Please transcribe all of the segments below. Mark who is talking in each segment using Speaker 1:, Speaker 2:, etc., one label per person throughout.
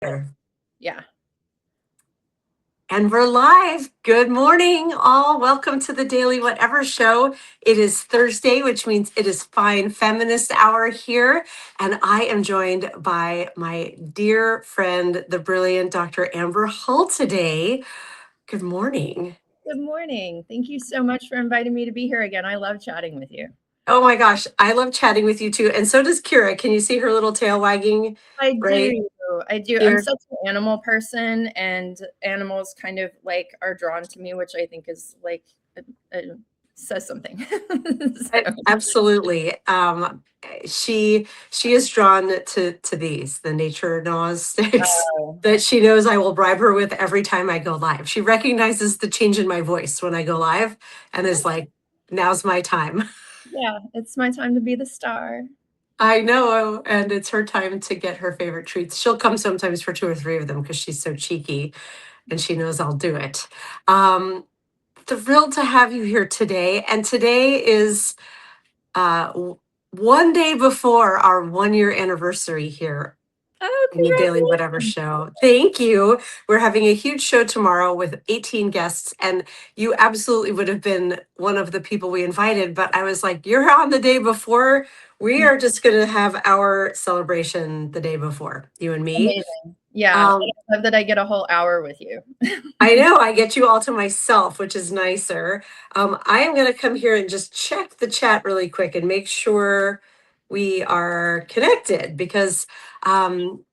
Speaker 1: There.
Speaker 2: Yeah.
Speaker 1: And we're live. Good morning, all. Welcome to the Daily Whatever Show. It is Thursday, which means it is Fine Feminist Hour here. And I am joined by my dear friend, the brilliant Dr. Amber Hull today. Good morning.
Speaker 2: Good morning. Thank you so much for inviting me to be here again. I love chatting with you.
Speaker 1: Oh my gosh, I love chatting with you too. And so does Kira. Can you see her little tail wagging
Speaker 2: I
Speaker 1: right
Speaker 2: do. I do. I'm
Speaker 1: here?
Speaker 2: such an animal person, and animals kind of like are drawn to me, which I think is like says something. So,
Speaker 1: Absolutely. She is drawn to these, the nature gnostics
Speaker 2: oh,
Speaker 1: that she knows I will bribe her with every time I go live. She recognizes the change in my voice when I go live and is like, now's my time.
Speaker 2: yeah, it's my time to be the star.
Speaker 1: I know, and it's her time to get her favorite treats. She'll come sometimes for two or three of them because she's so cheeky and she knows I'll do it. Um, Thrilled to have you here today. And today is one day before our 1 year anniversary here
Speaker 2: Oh,
Speaker 1: in the Daily Whatever
Speaker 2: congratulations.
Speaker 1: Show. Thank you. We're having a huge show tomorrow with 18 guests, and you absolutely would have been one of the people we invited. But I was like, you're on the day before. We are just going to have our celebration the day before, you and me.
Speaker 2: Amazing. Yeah,
Speaker 1: Um,
Speaker 2: I love that I get a whole hour with you.
Speaker 1: I know I get you all to myself, which is nicer. I am going to come here and just check the chat really quick and make sure we are connected because one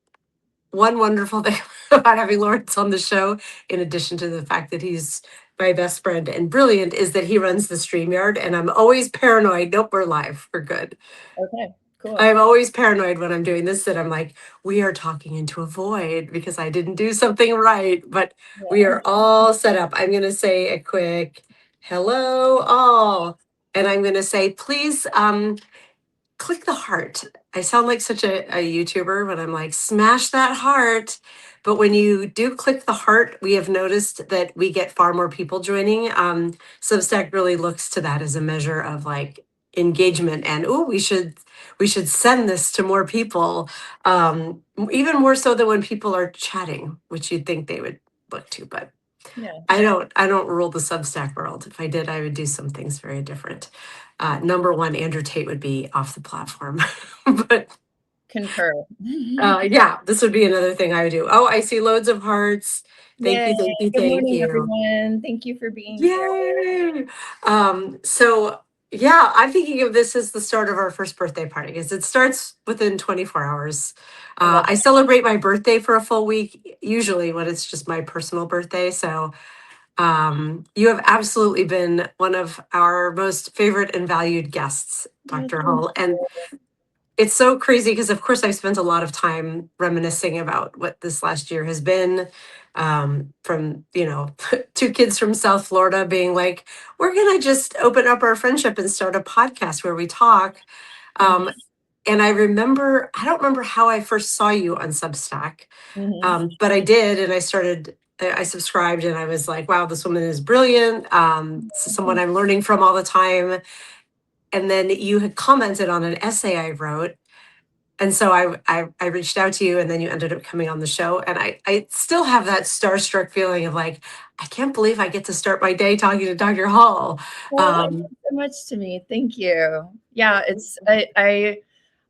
Speaker 1: wonderful thing about having Lawrence on the show, in addition to the fact that he's my best friend and brilliant, is that he runs the StreamYard and I'm always paranoid. Nope, we're live. We're good.
Speaker 2: Okay, cool.
Speaker 1: I'm always paranoid when I'm doing this that I'm like, we are talking into a void because I didn't do something right, but we
Speaker 2: Yeah.
Speaker 1: are all set up. I'm going to say a quick hello, all. And I'm going to say, please click the heart. I sound like such a YouTuber when I'm like, smash that heart. But when you do click the heart, we have noticed that we get far more people joining. Substack really looks to that as a measure of like engagement and oh, we should send this to more people. Even more so than when people are chatting, which you'd think they would look to, but
Speaker 2: Yeah.
Speaker 1: I don't rule the Substack world. If I did, I would do some things very different. Number one, Andrew Tate would be off the platform. But
Speaker 2: Concur.
Speaker 1: yeah, this would be another thing I would do. Oh, I see loads of hearts. Thank
Speaker 2: Yay.
Speaker 1: you, thank you,
Speaker 2: Good
Speaker 1: thank
Speaker 2: morning,
Speaker 1: you.
Speaker 2: everyone. Thank you for being here.
Speaker 1: Yay! So yeah, I'm thinking of this as the start of our first birthday party because it starts within 24 hours.
Speaker 2: I love
Speaker 1: I celebrate my birthday for a full week, usually when it's just my personal birthday. So you have absolutely been one of our most favorite and valued guests,
Speaker 2: that.
Speaker 1: Dr.
Speaker 2: Thank
Speaker 1: Hull. And
Speaker 2: you.
Speaker 1: it's so crazy because, of course, I've spent a lot of time reminiscing about what this last year has been. From, two kids from South Florida being like, we're going to just open up our friendship and start a podcast where we talk.
Speaker 2: Mhm,
Speaker 1: Um, and I don't remember how I first saw you on Substack,
Speaker 2: mhm.
Speaker 1: but I did, and I subscribed, and I was like, wow, this woman is brilliant. This is someone I'm learning from all the time. And then you had commented on an essay I wrote. And so I reached out to you, and then you ended up coming on the show. And I still have that starstruck feeling of like, I can't believe I get to start my day talking to Dr. Hall.
Speaker 2: Well, that
Speaker 1: Um,
Speaker 2: means so much to me. Thank you. Yeah,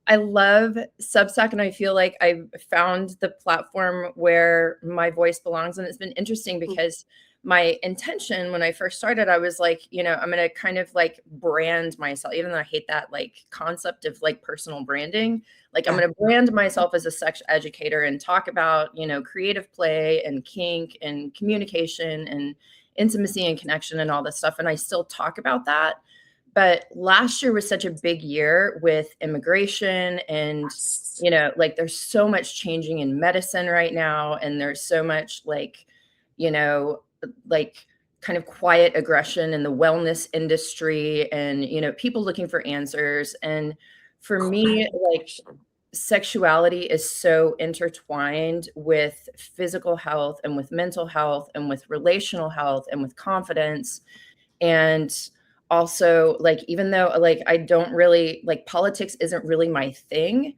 Speaker 2: I love Substack, and I feel like I've found the platform where my voice belongs. And it's been interesting because my intention when I first started, I was like, I'm going to kind of like brand myself, even though I hate that like concept of like personal branding. Like, I'm
Speaker 1: yeah,
Speaker 2: going to brand myself as a sex educator and talk about, creative play and kink and communication and intimacy and connection and all this stuff. And I still talk about that. But last year was such a big year with immigration and, like there's so much changing in medicine right now. And there's so much you know, like kind of quiet aggression in the wellness industry and, people looking for answers. And for me, like sexuality is so intertwined with physical health and with mental health and with relational health and with confidence. And also, like, even though like I don't really like politics isn't really my thing,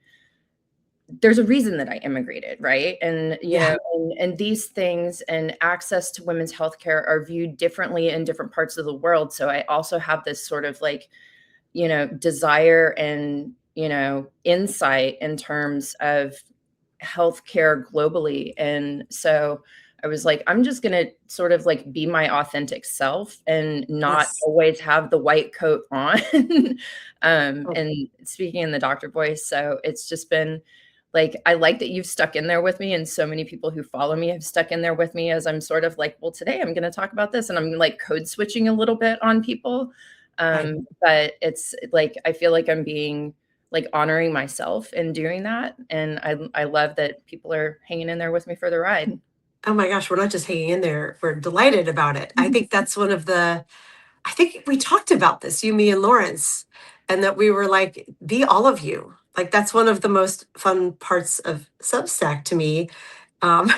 Speaker 2: there's a reason that I immigrated, right? And
Speaker 1: Yeah.
Speaker 2: and these things and access to women's healthcare are viewed differently in different parts of the world. So I also have this sort of like, desire and, insight in terms of healthcare globally. And so I was like, I'm just going to sort of like be my authentic self and not
Speaker 1: Yes.
Speaker 2: always have the white coat on.
Speaker 1: Oh,
Speaker 2: And speaking in the doctor voice. So it's just been like, I like that you've stuck in there with me. And so many people who follow me have stuck in there with me as I'm sort of like, well, today I'm going to talk about this. And I'm like code switching a little bit on people.
Speaker 1: I
Speaker 2: But it's like, I feel like I'm being like honoring myself in doing that. And I love that people are hanging in there with me for the ride.
Speaker 1: oh my gosh, we're not just hanging in there. We're delighted about it. I think that's one of the I think we talked about this, you, me, and Lawrence, and that we were like, be all of you. Like that's one of the most fun parts of Substack to me. Um,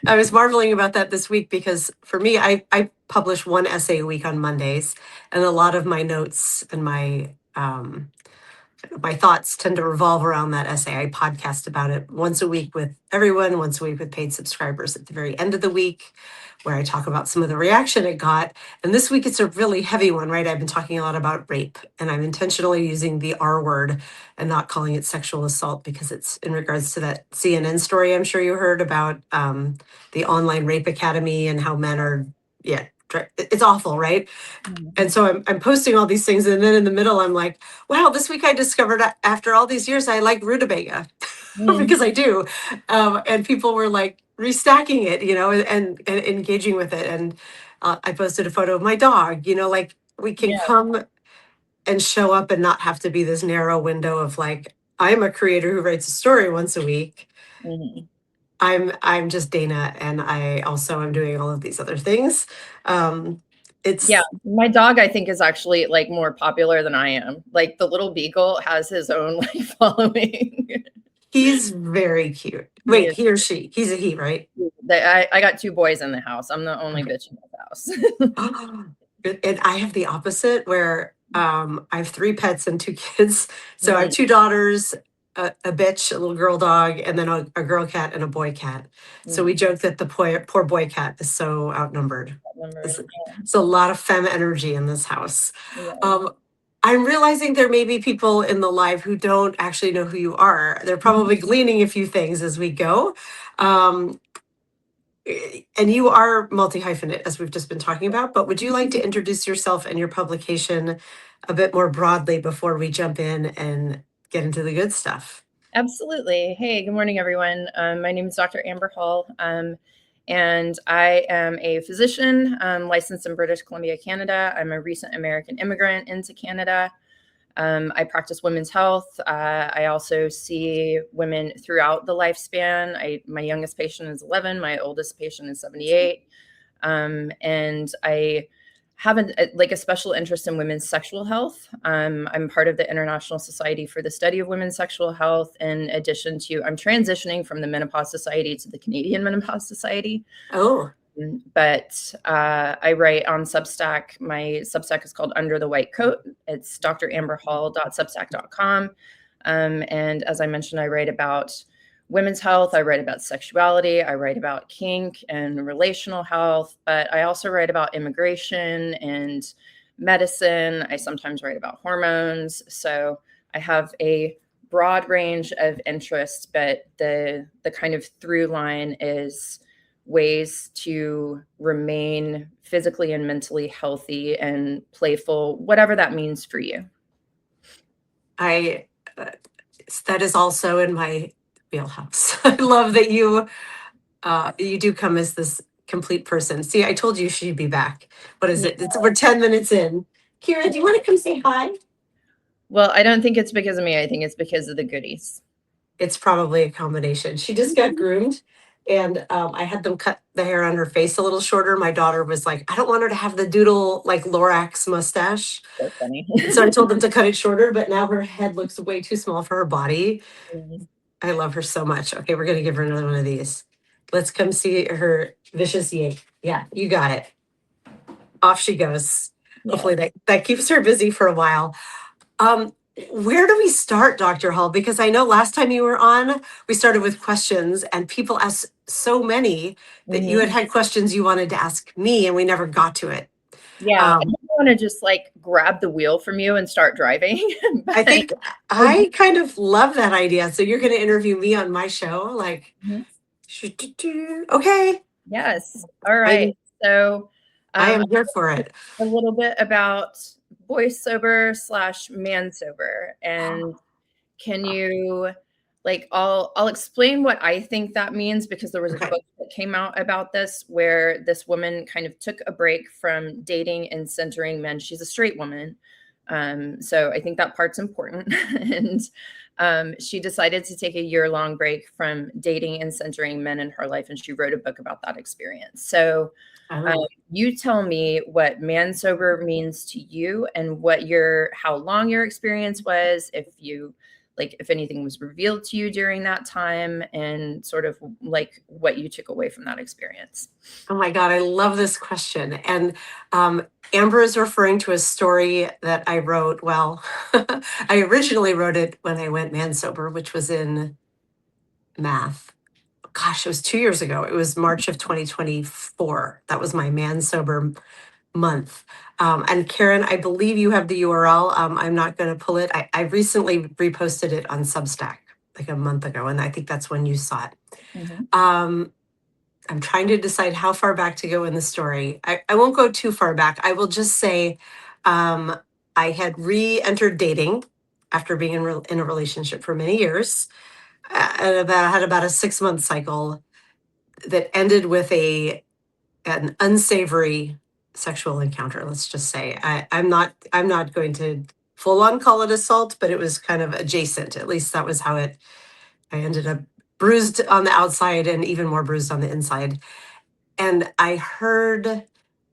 Speaker 1: I was marveling about that this week because for me, I publish one essay a week on Mondays, and a lot of my notes and my thoughts tend to revolve around that essay. I podcast about it once a week with everyone, once a week with paid subscribers at the very end of the week, where I talk about some of the reaction it got. And this week it's a really heavy one, right? I've been talking a lot about rape, and I'm intentionally using the R word and not calling it sexual assault because it's in regards to that CNN story I'm sure you heard about the online rape academy and how men are, yeah, it's awful, right? And so I'm posting all these things, and then in the middle, I'm like, wow, this week I discovered after all these years, I like rutabaga
Speaker 2: Mhm.
Speaker 1: because I do. And people were like restacking it, and engaging with it. And I posted a photo of my dog, like we can
Speaker 2: Yeah.
Speaker 1: come and show up and not have to be this narrow window of like, I'm a creator who writes a story once a week.
Speaker 2: Mhm.
Speaker 1: I'm just Dana, and I also am doing all of these other things. Um,
Speaker 2: Yeah,
Speaker 1: it's
Speaker 2: my dog, I think, is actually like more popular than I am. Like the little beagle has his own like following.
Speaker 1: He's very cute.
Speaker 2: He
Speaker 1: Wait,
Speaker 2: is.
Speaker 1: he or she? He's a he, right?
Speaker 2: I got two boys in the house. I'm the only
Speaker 1: Okay.
Speaker 2: bitch in the house.
Speaker 1: And I have the opposite where I have three pets and two kids. So I have
Speaker 2: Mhm.
Speaker 1: two daughters, a bitch, a little girl dog, and then a girl cat and a boy cat. So we
Speaker 2: Mhm.
Speaker 1: joke that the poor boy cat is so outnumbered.
Speaker 2: Number,
Speaker 1: It's a lot of femme energy in this house.
Speaker 2: yeah.
Speaker 1: Um, I'm realizing there may be people in the live who don't actually know who you are. They're probably gleaning a few things as we go. Um, and you are multi-hyphenate, as we've just been talking about, but would you like to introduce yourself and your publication a bit more broadly before we jump in and get into the good stuff?
Speaker 2: Absolutely. Hey, good morning, everyone. My name is Dr. Amber Hall, and I am a physician licensed in British Columbia, Canada. I'm a recent American immigrant into Canada. I practice women's health. I also see women throughout the lifespan. My youngest patient is 11. My oldest patient is 78. And I have like a special interest in women's sexual health. I'm part of the International Society for the Study of Women's Sexual Health. In addition to, I'm transitioning from the Menopause Society to the Canadian Menopause Society.
Speaker 1: Oh,
Speaker 2: But I write on Substack. My Substack is called Under the White Coat. It's dramberhall.substack.com. And as I mentioned, I write about women's health. I write about sexuality. I write about kink and relational health. But I also write about immigration and medicine. I sometimes write about hormones. So I have a broad range of interests, but the kind of through line is ways to remain physically and mentally healthy and playful, whatever that means for you.
Speaker 1: I uh, that is also in my wheelhouse. I love that you do come as this complete person. See, I told you she'd be back. What is
Speaker 2: Yeah.
Speaker 1: it? We're 10 minutes in. Kira, do you want to come say hi?
Speaker 2: Well, I don't think it's because of me. I think it's because of the goodies.
Speaker 1: It's probably a combination. She just got groomed, and I had them cut the hair on her face a little shorter. My daughter was like, I don't want her to have the doodle like Lorax mustache.
Speaker 2: So funny.
Speaker 1: And so I told them to cut it shorter, but now her head looks way too small for her body.
Speaker 2: Mhm.
Speaker 1: I love her so much. Okay, we're going to give her another one of these. Let's come see her vicious yank. Yeah, you got it. Off she goes.
Speaker 2: Yeah.
Speaker 1: Hopefully that keeps her busy for a while. Um, Where do we start, Dr. Hall? Because I know last time you were on, we started with questions and people asked so many that you
Speaker 2: Mhm.
Speaker 1: had questions you wanted to ask me and we never got to it.
Speaker 2: Yeah, I
Speaker 1: Um,
Speaker 2: don't wanna just, like, grab the wheel from you and start driving, but
Speaker 1: I think
Speaker 2: I
Speaker 1: I kind of love that idea. So you're going to interview me on my show, like,
Speaker 2: Mhm.
Speaker 1: okay,
Speaker 2: Yes. Alright. So,
Speaker 1: I
Speaker 2: I
Speaker 1: am here for it.
Speaker 2: a little bit about boy sober slash man sober, and can you like I'll explain what I think that means because there was a
Speaker 1: Okay.
Speaker 2: book that came out about this where this woman kind of took a break from dating and centering men. She's a straight woman. So I think that part's important. And she decided to take a year-long break from dating and centering men in her life, and she wrote a book about that experience. So um,
Speaker 1: Oh.
Speaker 2: you tell me what man sober means to you and how long your experience was, if you like, if anything was revealed to you during that time, and sort of like what you took away from that experience.
Speaker 1: Oh my God, I love this question. And Amber is referring to a story that I wrote. Well, I originally wrote it when I went man sober, which was in math. Gosh, it was 2 years ago. It was March of 2024. That was my man sober month. And Karen, I believe you have the URL. I'm not going to pull it. I recently reposted it on Substack like a month ago, and I think that's when you saw it.
Speaker 2: Mhm.
Speaker 1: Um, I'm trying to decide how far back to go in the story. I won't go too far back. I will just say um, I had re entered dating after being in a relationship for many years. And had about a 6 month cycle that ended with an unsavory sexual encounter. Let's just say I'm not going to full on call it assault, but it was kind of adjacent. At least that was how it. I ended up bruised on the outside and even more bruised on the inside. And I heard,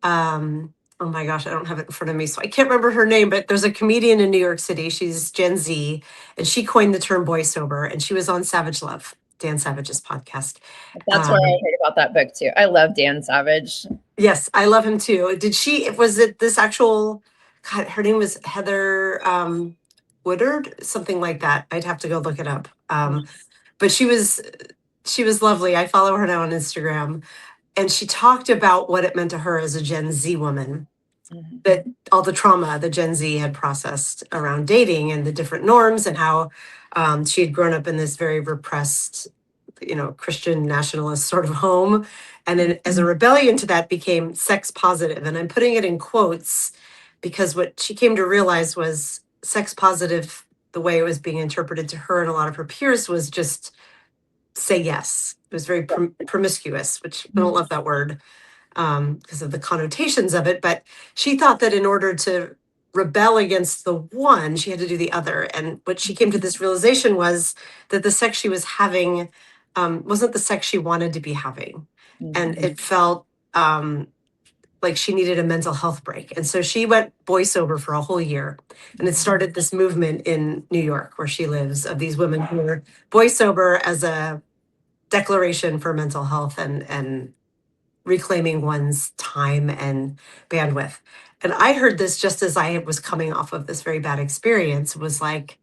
Speaker 1: oh my gosh, I don't have it in front of me, so I can't remember her name, but there's a comedian in New York City. She's Gen Z, and she coined the term boy sober, and she was on Savage Love, Dan Savage's podcast.
Speaker 2: That's where I
Speaker 1: Um,
Speaker 2: heard about that book too. I love Dan Savage.
Speaker 1: yes, I love him too. Was it this actual, God, her name was Heather Woodard, something like that. I'd have to go look it up. But she was lovely. I follow her now on Instagram. And she talked about what it meant to her as a Gen Z woman,
Speaker 2: Mhm.
Speaker 1: that all the trauma the Gen Z had processed around dating and the different norms, and how she had grown up in this very repressed, Christian nationalist sort of home. And then as a rebellion to that became sex positive. And I'm putting it in quotes because what she came to realize was sex positive, the way it was being interpreted to her and a lot of her peers, was just say yes. It was very promiscuous, which I don't love that word because of the connotations of it. But she thought that in order to rebel against the one, she had to do the other. And what she came to this realization was that the sex she was having wasn't the sex she wanted to be having. And
Speaker 2: Mhm.
Speaker 1: it felt like she needed a mental health break. And so she went boy sober for a whole year. And it started this movement in New York, where she lives, of these women who were boy sober as a declaration for mental health and reclaiming one's time and bandwidth. And I heard this just as I was coming off of this very bad experience, was like,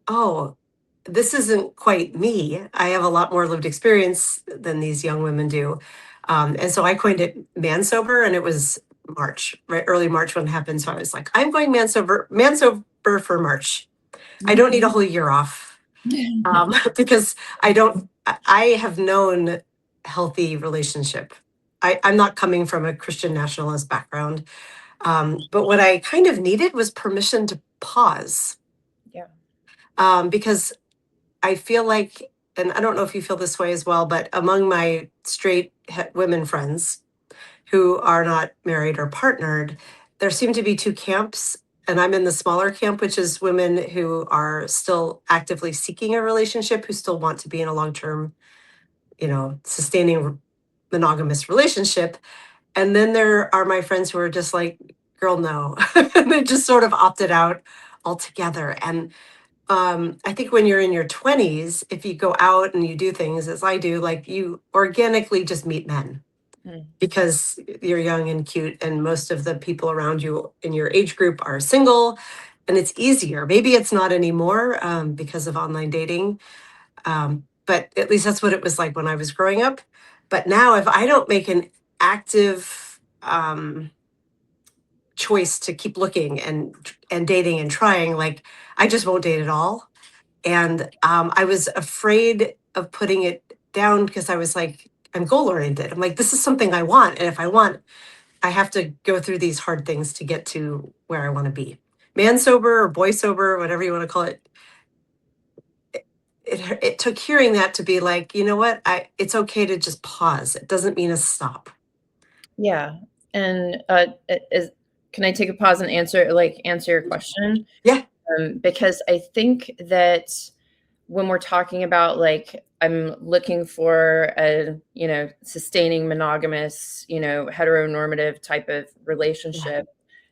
Speaker 1: oh, this isn't quite me. I have a lot more lived experience than these young women do. And so I coined it man sober, and it was March, right? Early March when it happened. So I was like, I'm going man sober for March. I don't need a whole year off because I have known healthy relationship. I'm not coming from a Christian nationalist background, but what I kind of needed was permission to pause
Speaker 2: Yeah.
Speaker 1: because I feel like, and I don't know if you feel this way as well, but among my straight women friends who are not married or partnered, there seem to be two camps. And I'm in the smaller camp, which is women who are still actively seeking a relationship, who still want to be in a long term, sustaining monogamous relationship. And then there are my friends who are just like, girl, no. They just sort of opted out altogether. And I think when you're in your 20s, if you go out and you do things as I do, like you organically just meet men
Speaker 2: Mm.
Speaker 1: because you're young and cute, and most of the people around you in your age group are single. and it's easier. Maybe it's not anymore because of online dating, but at least that's what it was like when I was growing up. But now, if I don't make an active choice to keep looking and dating and trying, like I just won't date at all. And I was afraid of putting it down because I was like, I'm goal oriented. I'm like, this is something I want, and if I want, I have to go through these hard things to get to where I want to be. Man sober or boy sober, whatever you want to call it. It took hearing that to be like, you know what? It's okay to just pause. It doesn't mean a stop.
Speaker 2: Yeah. And can I take a pause and answer your question?
Speaker 1: Yeah.
Speaker 2: Because I think that when we're talking about like I'm looking for a, sustaining monogamous, heteronormative type of
Speaker 1: Yeah.
Speaker 2: relationship,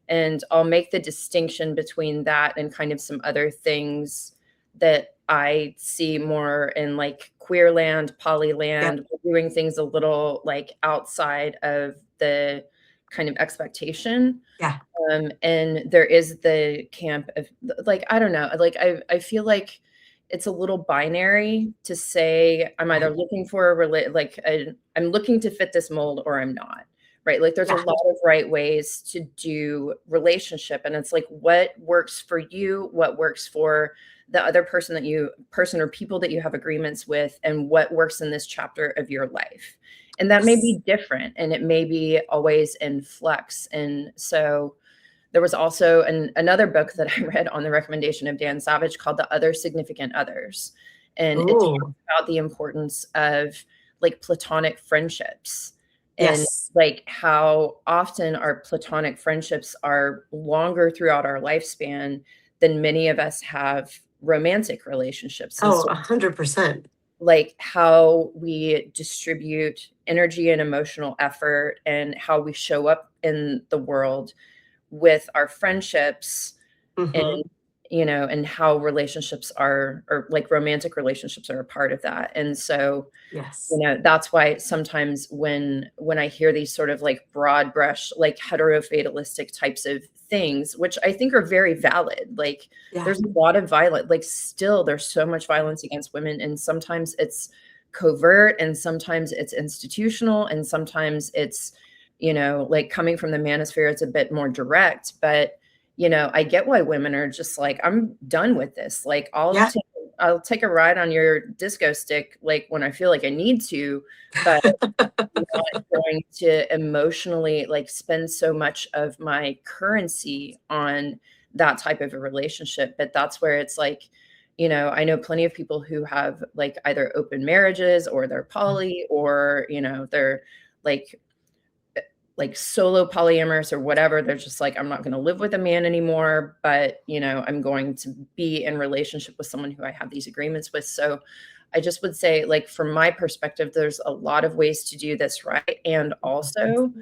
Speaker 2: and I'll make the distinction between that and kind of some other things that I see more in like queer land, poly
Speaker 1: Yeah.
Speaker 2: land, doing things a little like outside of the kind of expectation.
Speaker 1: Yeah.
Speaker 2: And there is the camp of like, I don't know, like I feel like it's a little binary to say I'm either
Speaker 1: Right.
Speaker 2: looking for I'm looking to fit this mold or I'm not. Right. Like there's a
Speaker 1: Yeah.
Speaker 2: lot of right ways to do relationship. And it's like what works for you, what works for the other person or people that you have agreements with, and what works in this chapter of your life. And that may
Speaker 1: Yes.
Speaker 2: be different and it may be always in flux. And so there was also another book that I read on the recommendation of Dan Savage called The Other Significant Others. And it
Speaker 1: Oh,
Speaker 2: talks about the importance of like platonic friendships and
Speaker 1: yes.
Speaker 2: like how often our platonic friendships are longer throughout our lifespan than many of us have romantic relationships. And
Speaker 1: Oh,
Speaker 2: so
Speaker 1: 100%.
Speaker 2: like how we distribute energy and emotional effort and how we show up in the world with our friendships,
Speaker 1: Mm-hmm.
Speaker 2: and and how relationships are, or like romantic relationships are a part of that. And so
Speaker 1: Yes.
Speaker 2: that's why sometimes when I hear these sort of like broad brush like heterofatalistic types of things, which I think are very valid, like
Speaker 1: Yeah.
Speaker 2: there's a lot of violence, like still there's so much violence against women, and sometimes it's covert and sometimes it's institutional and sometimes it's like coming from the manosphere, it's a bit more direct. But I get why women are just like, I'm done with this. Like
Speaker 1: Yeah.
Speaker 2: I'll take a ride on your disco stick, like when I feel like I need to, but I'm not going to emotionally like spend so much of my currency on that type of a relationship. But that's where it's like, I know plenty of people who have like either open marriages or they're poly, or, they're like solo polyamorous or whatever. They're just like, I'm not going to live with a man anymore, but I'm going to be in relationship with someone who I have these agreements with. So I just would say, like, from my perspective, there's a lot of ways to do this right. And also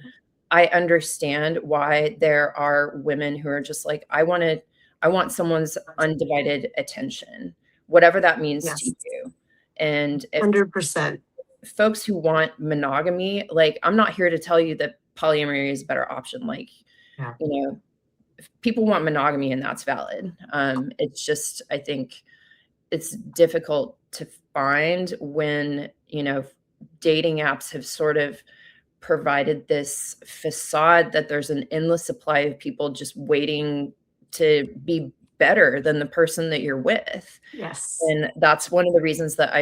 Speaker 2: I understand why there are women who are just like, I want someone's undivided attention, whatever that means to
Speaker 1: Yes.
Speaker 2: you. And if
Speaker 1: 100%.
Speaker 2: folks who want monogamy, like I'm not here to tell you that polyamory is a better option. Like,
Speaker 1: Yeah.
Speaker 2: if people want monogamy and that's valid. It's just, I think it's difficult to find when, dating apps have sort of provided this facade that there's an endless supply of people just waiting to be better than the person that you're with.
Speaker 1: Yes.
Speaker 2: And that's one of the reasons that I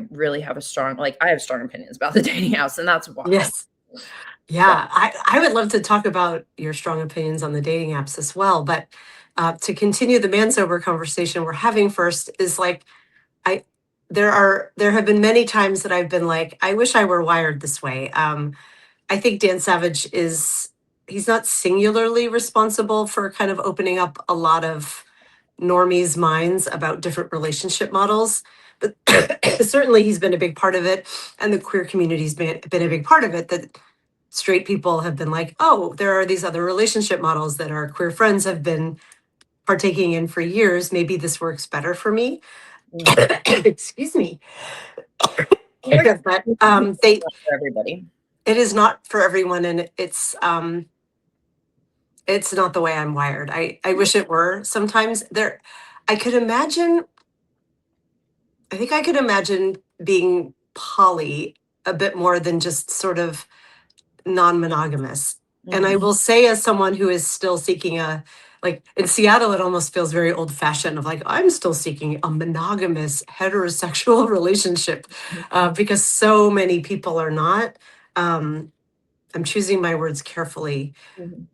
Speaker 2: really have I have strong opinions about the dating house, and that's why.
Speaker 1: Yes.
Speaker 2: So,
Speaker 1: Yeah. I would love to talk about your strong opinions on the dating apps as well. But to continue the man sober conversation we're having first is like, I, there have been many times that I've been like, I wish I were wired this way. I think Dan Savage he's not singularly responsible for kind of opening up a lot of normies' minds about different relationship models, but certainly he's been a big part of it, and the queer community's been a big part of it. That straight people have been like, oh, there are these other relationship models that our queer friends have been partaking in for years. Maybe this works better for me.
Speaker 2: mm,
Speaker 1: Excuse me.
Speaker 2: yeah,
Speaker 1: But
Speaker 2: for everybody.
Speaker 1: it is not for everyone, and it's not the way I'm wired. I wish it were. Sometimes there, I could imagine, I think I could imagine being poly a bit more than just sort of non-monogamous. And I
Speaker 2: Mhm.
Speaker 1: will say, as someone who is still seeking a, like in Seattle, it almost feels very old fashioned of like, I'm still seeking a monogamous heterosexual relationship because so many people are not. Um, I'm choosing my words carefully.
Speaker 2: Mhm.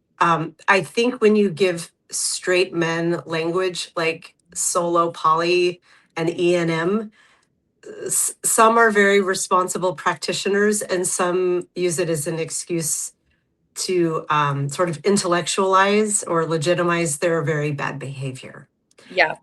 Speaker 1: I think when you give straight men language like solo poly and E&M, some are very responsible practitioners and some use it as an excuse to sort of intellectualize or legitimize their very bad behavior.
Speaker 2: Yeah.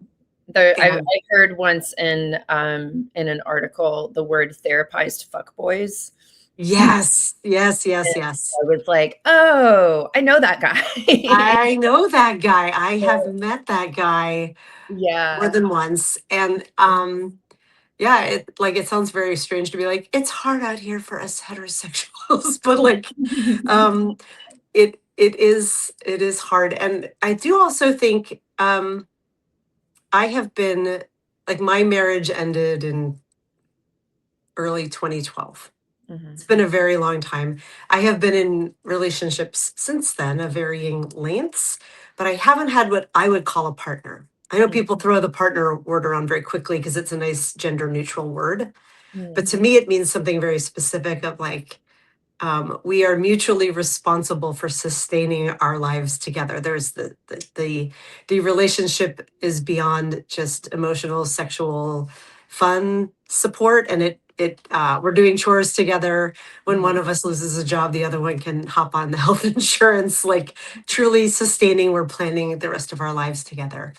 Speaker 2: I
Speaker 1: And
Speaker 2: heard once in an article the word therapized fuckboys.
Speaker 1: yes, yes, yes,
Speaker 2: And
Speaker 1: yes.
Speaker 2: I was like, "Oh, I know that guy."
Speaker 1: I know that guy. I have met that guy more
Speaker 2: Yeah.
Speaker 1: than once. And yeah, it like it sounds very strange to be like, it's hard out here for us heterosexuals, but like um it is hard. And I do also think I have been like my marriage ended in early 2012.
Speaker 2: Mhm.
Speaker 1: It's been a very long time. I have been in relationships since then of varying lengths, but I haven't had what I would call a partner. I know
Speaker 2: Mhm.
Speaker 1: people throw the partner word around very quickly because it's a nice gender neutral word, but
Speaker 2: Mhm.
Speaker 1: to me, it means something very specific of like, we are mutually responsible for sustaining our lives together. There's the relationship is beyond just emotional, sexual, fun support, and it we're doing chores together. When one
Speaker 2: Mhm.
Speaker 1: of us loses a job, the other one can hop on the health insurance. Like truly sustaining. We're planning the rest of our lives together,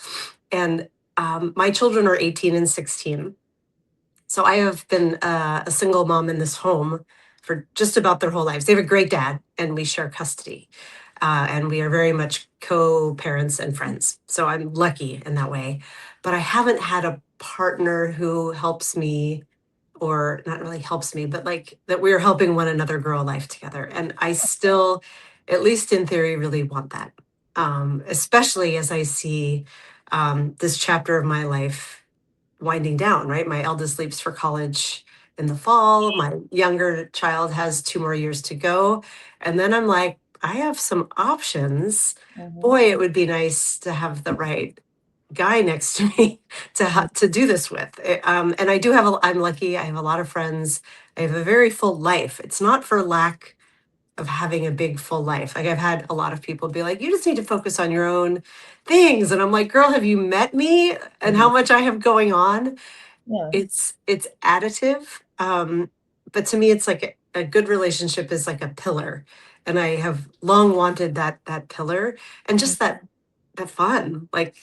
Speaker 1: and my children are 18 and 16. So I have been a single mom in this home for just about their whole lives. They have a great dad, and we share custody. And we are very much co parents and friends. So I'm lucky in that way. But I haven't had a partner who helps me, or not really helps me, but like that we're helping one another grow a life together. And I still, at least in theory, really want that. Especially as I see this chapter of my life winding down, right? My eldest leaves for college in the fall. My younger child has 2 more years to go. And then I'm like, I have some options.
Speaker 2: Mhm.
Speaker 1: Boy, it would be nice to have the right guy next to me to do this with. And I do have I'm lucky. I have a lot of friends. I have a very full life. It's not for lack of having a big full life. Like I've had a lot of people be like, you just need to focus on your own things. And I'm like, girl, have you met me and how
Speaker 2: Mhm.
Speaker 1: much I have going on?
Speaker 2: Yeah.
Speaker 1: It's additive. But to me, it's like a good relationship is like a pillar. And I have long wanted that pillar and just that fun. Like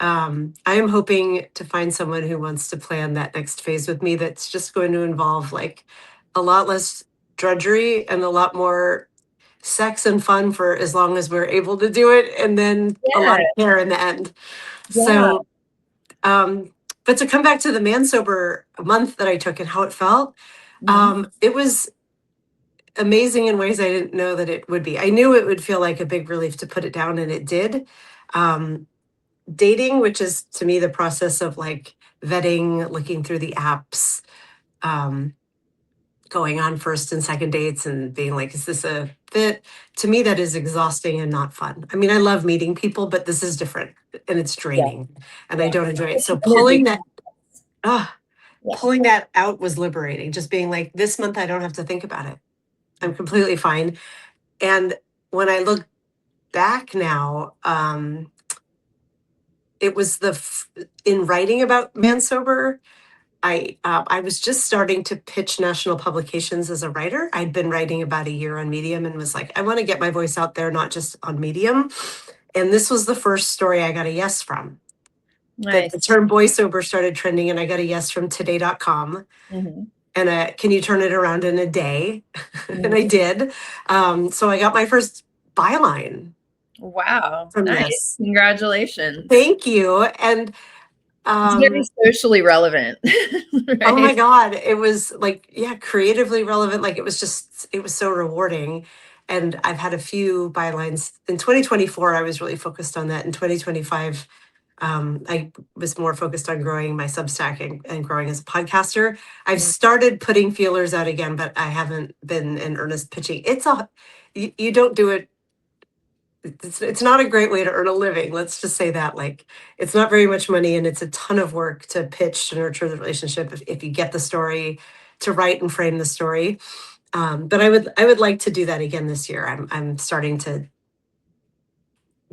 Speaker 1: I am hoping to find someone who wants to plan that next phase with me that's just going to involve like a lot less drudgery and a lot more sex and fun for as long as we're able to do it, and then a
Speaker 2: Yeah.
Speaker 1: lot of care in the end.
Speaker 2: Yeah.
Speaker 1: So, um, but to come back to the man sober month that I took and how it felt,
Speaker 2: Mhm.
Speaker 1: it was amazing in ways I didn't know that it would be. I knew it would feel like a big relief to put it down, and it did. Um, Dating, which is to me the process of like vetting, looking through the apps, um, going on first and second dates and being like, is this a fit? To me, that is exhausting and not fun. I mean, I love meeting people, but this is different and it's
Speaker 2: Yeah.
Speaker 1: draining and I
Speaker 2: Yeah.
Speaker 1: don't enjoy it. So
Speaker 2: Energy.
Speaker 1: ah,
Speaker 2: Yeah.
Speaker 1: pulling that out was liberating. Just being like, this month I don't have to think about it. I'm completely fine. And when I look back now, it was in writing about man sober. I was just starting to pitch national publications as a writer. I'd been writing about a year on Medium and was like, I want to get my voice out there, not just on Medium. And this was the first story I got a yes from. That the
Speaker 2: Nice.
Speaker 1: term boy sober started trending, and I got a yes from today.com.
Speaker 2: Mhm.
Speaker 1: And can you turn it around in a day? And I
Speaker 2: Mhm.
Speaker 1: did. So I got my first byline
Speaker 2: Wow.
Speaker 1: from
Speaker 2: Nice.
Speaker 1: this.
Speaker 2: Congratulations.
Speaker 1: Thank you. And
Speaker 2: It's very
Speaker 1: um,
Speaker 2: socially relevant,
Speaker 1: oh my
Speaker 2: right?
Speaker 1: God, it was like, yeah, creatively relevant. Like it was so rewarding. And I've had a few bylines. In 2024, I was really focused on that. In 2025, I was more focused on growing my Substack and growing as a podcaster. I've
Speaker 2: Mm.
Speaker 1: started putting feelers out again, but I haven't been in earnest pitching. You don't do it. It's not a great way to earn a living. Let's just say that. Like, it's not very much money, and it's a ton of work to pitch to nurture the relationship. If you get the story, to write and frame the story. But I would like to do that again this year. I'm starting to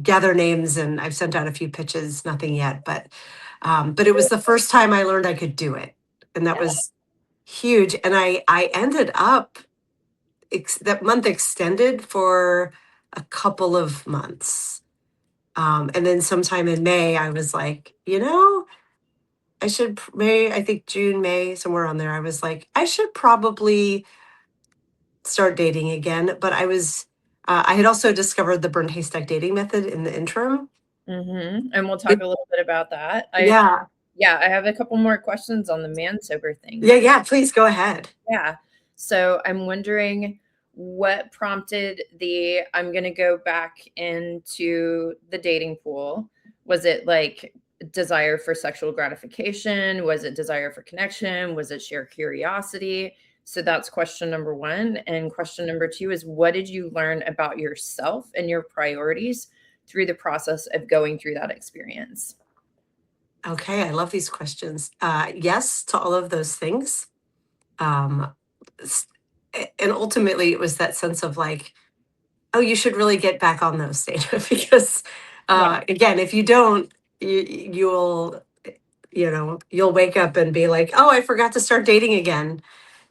Speaker 1: gather names, and I've sent out a few pitches. Nothing yet, but it was the first time I learned I could do it, and that
Speaker 2: Yeah.
Speaker 1: was huge. And I ended up that month extended for a couple of months. And then sometime in May, I was like, May, I think June, May, somewhere on there. I was like, I should probably start dating again. But I had also discovered the burnt haystack dating method in the interim.
Speaker 2: And we'll talk
Speaker 1: It,
Speaker 2: a little bit about that.
Speaker 1: yeah.
Speaker 2: I have a couple more questions on the man sober thing.
Speaker 1: Yeah. Yeah. Please go ahead.
Speaker 2: Yeah. So I'm wondering what prompted I'm going to go back into the dating pool. Was it like desire for sexual gratification? Was it desire for connection? Was it sheer curiosity? So that's question number one. And question number two is, what did you learn about yourself and your priorities through the process of going through that experience?
Speaker 1: Okay. I love these questions. Yes to all of those things. Um, and ultimately, it was that sense of like, oh, you should really get back on those data because,
Speaker 2: Yeah.
Speaker 1: again, if you don't, you'll wake up and be like, oh, I forgot to start dating again.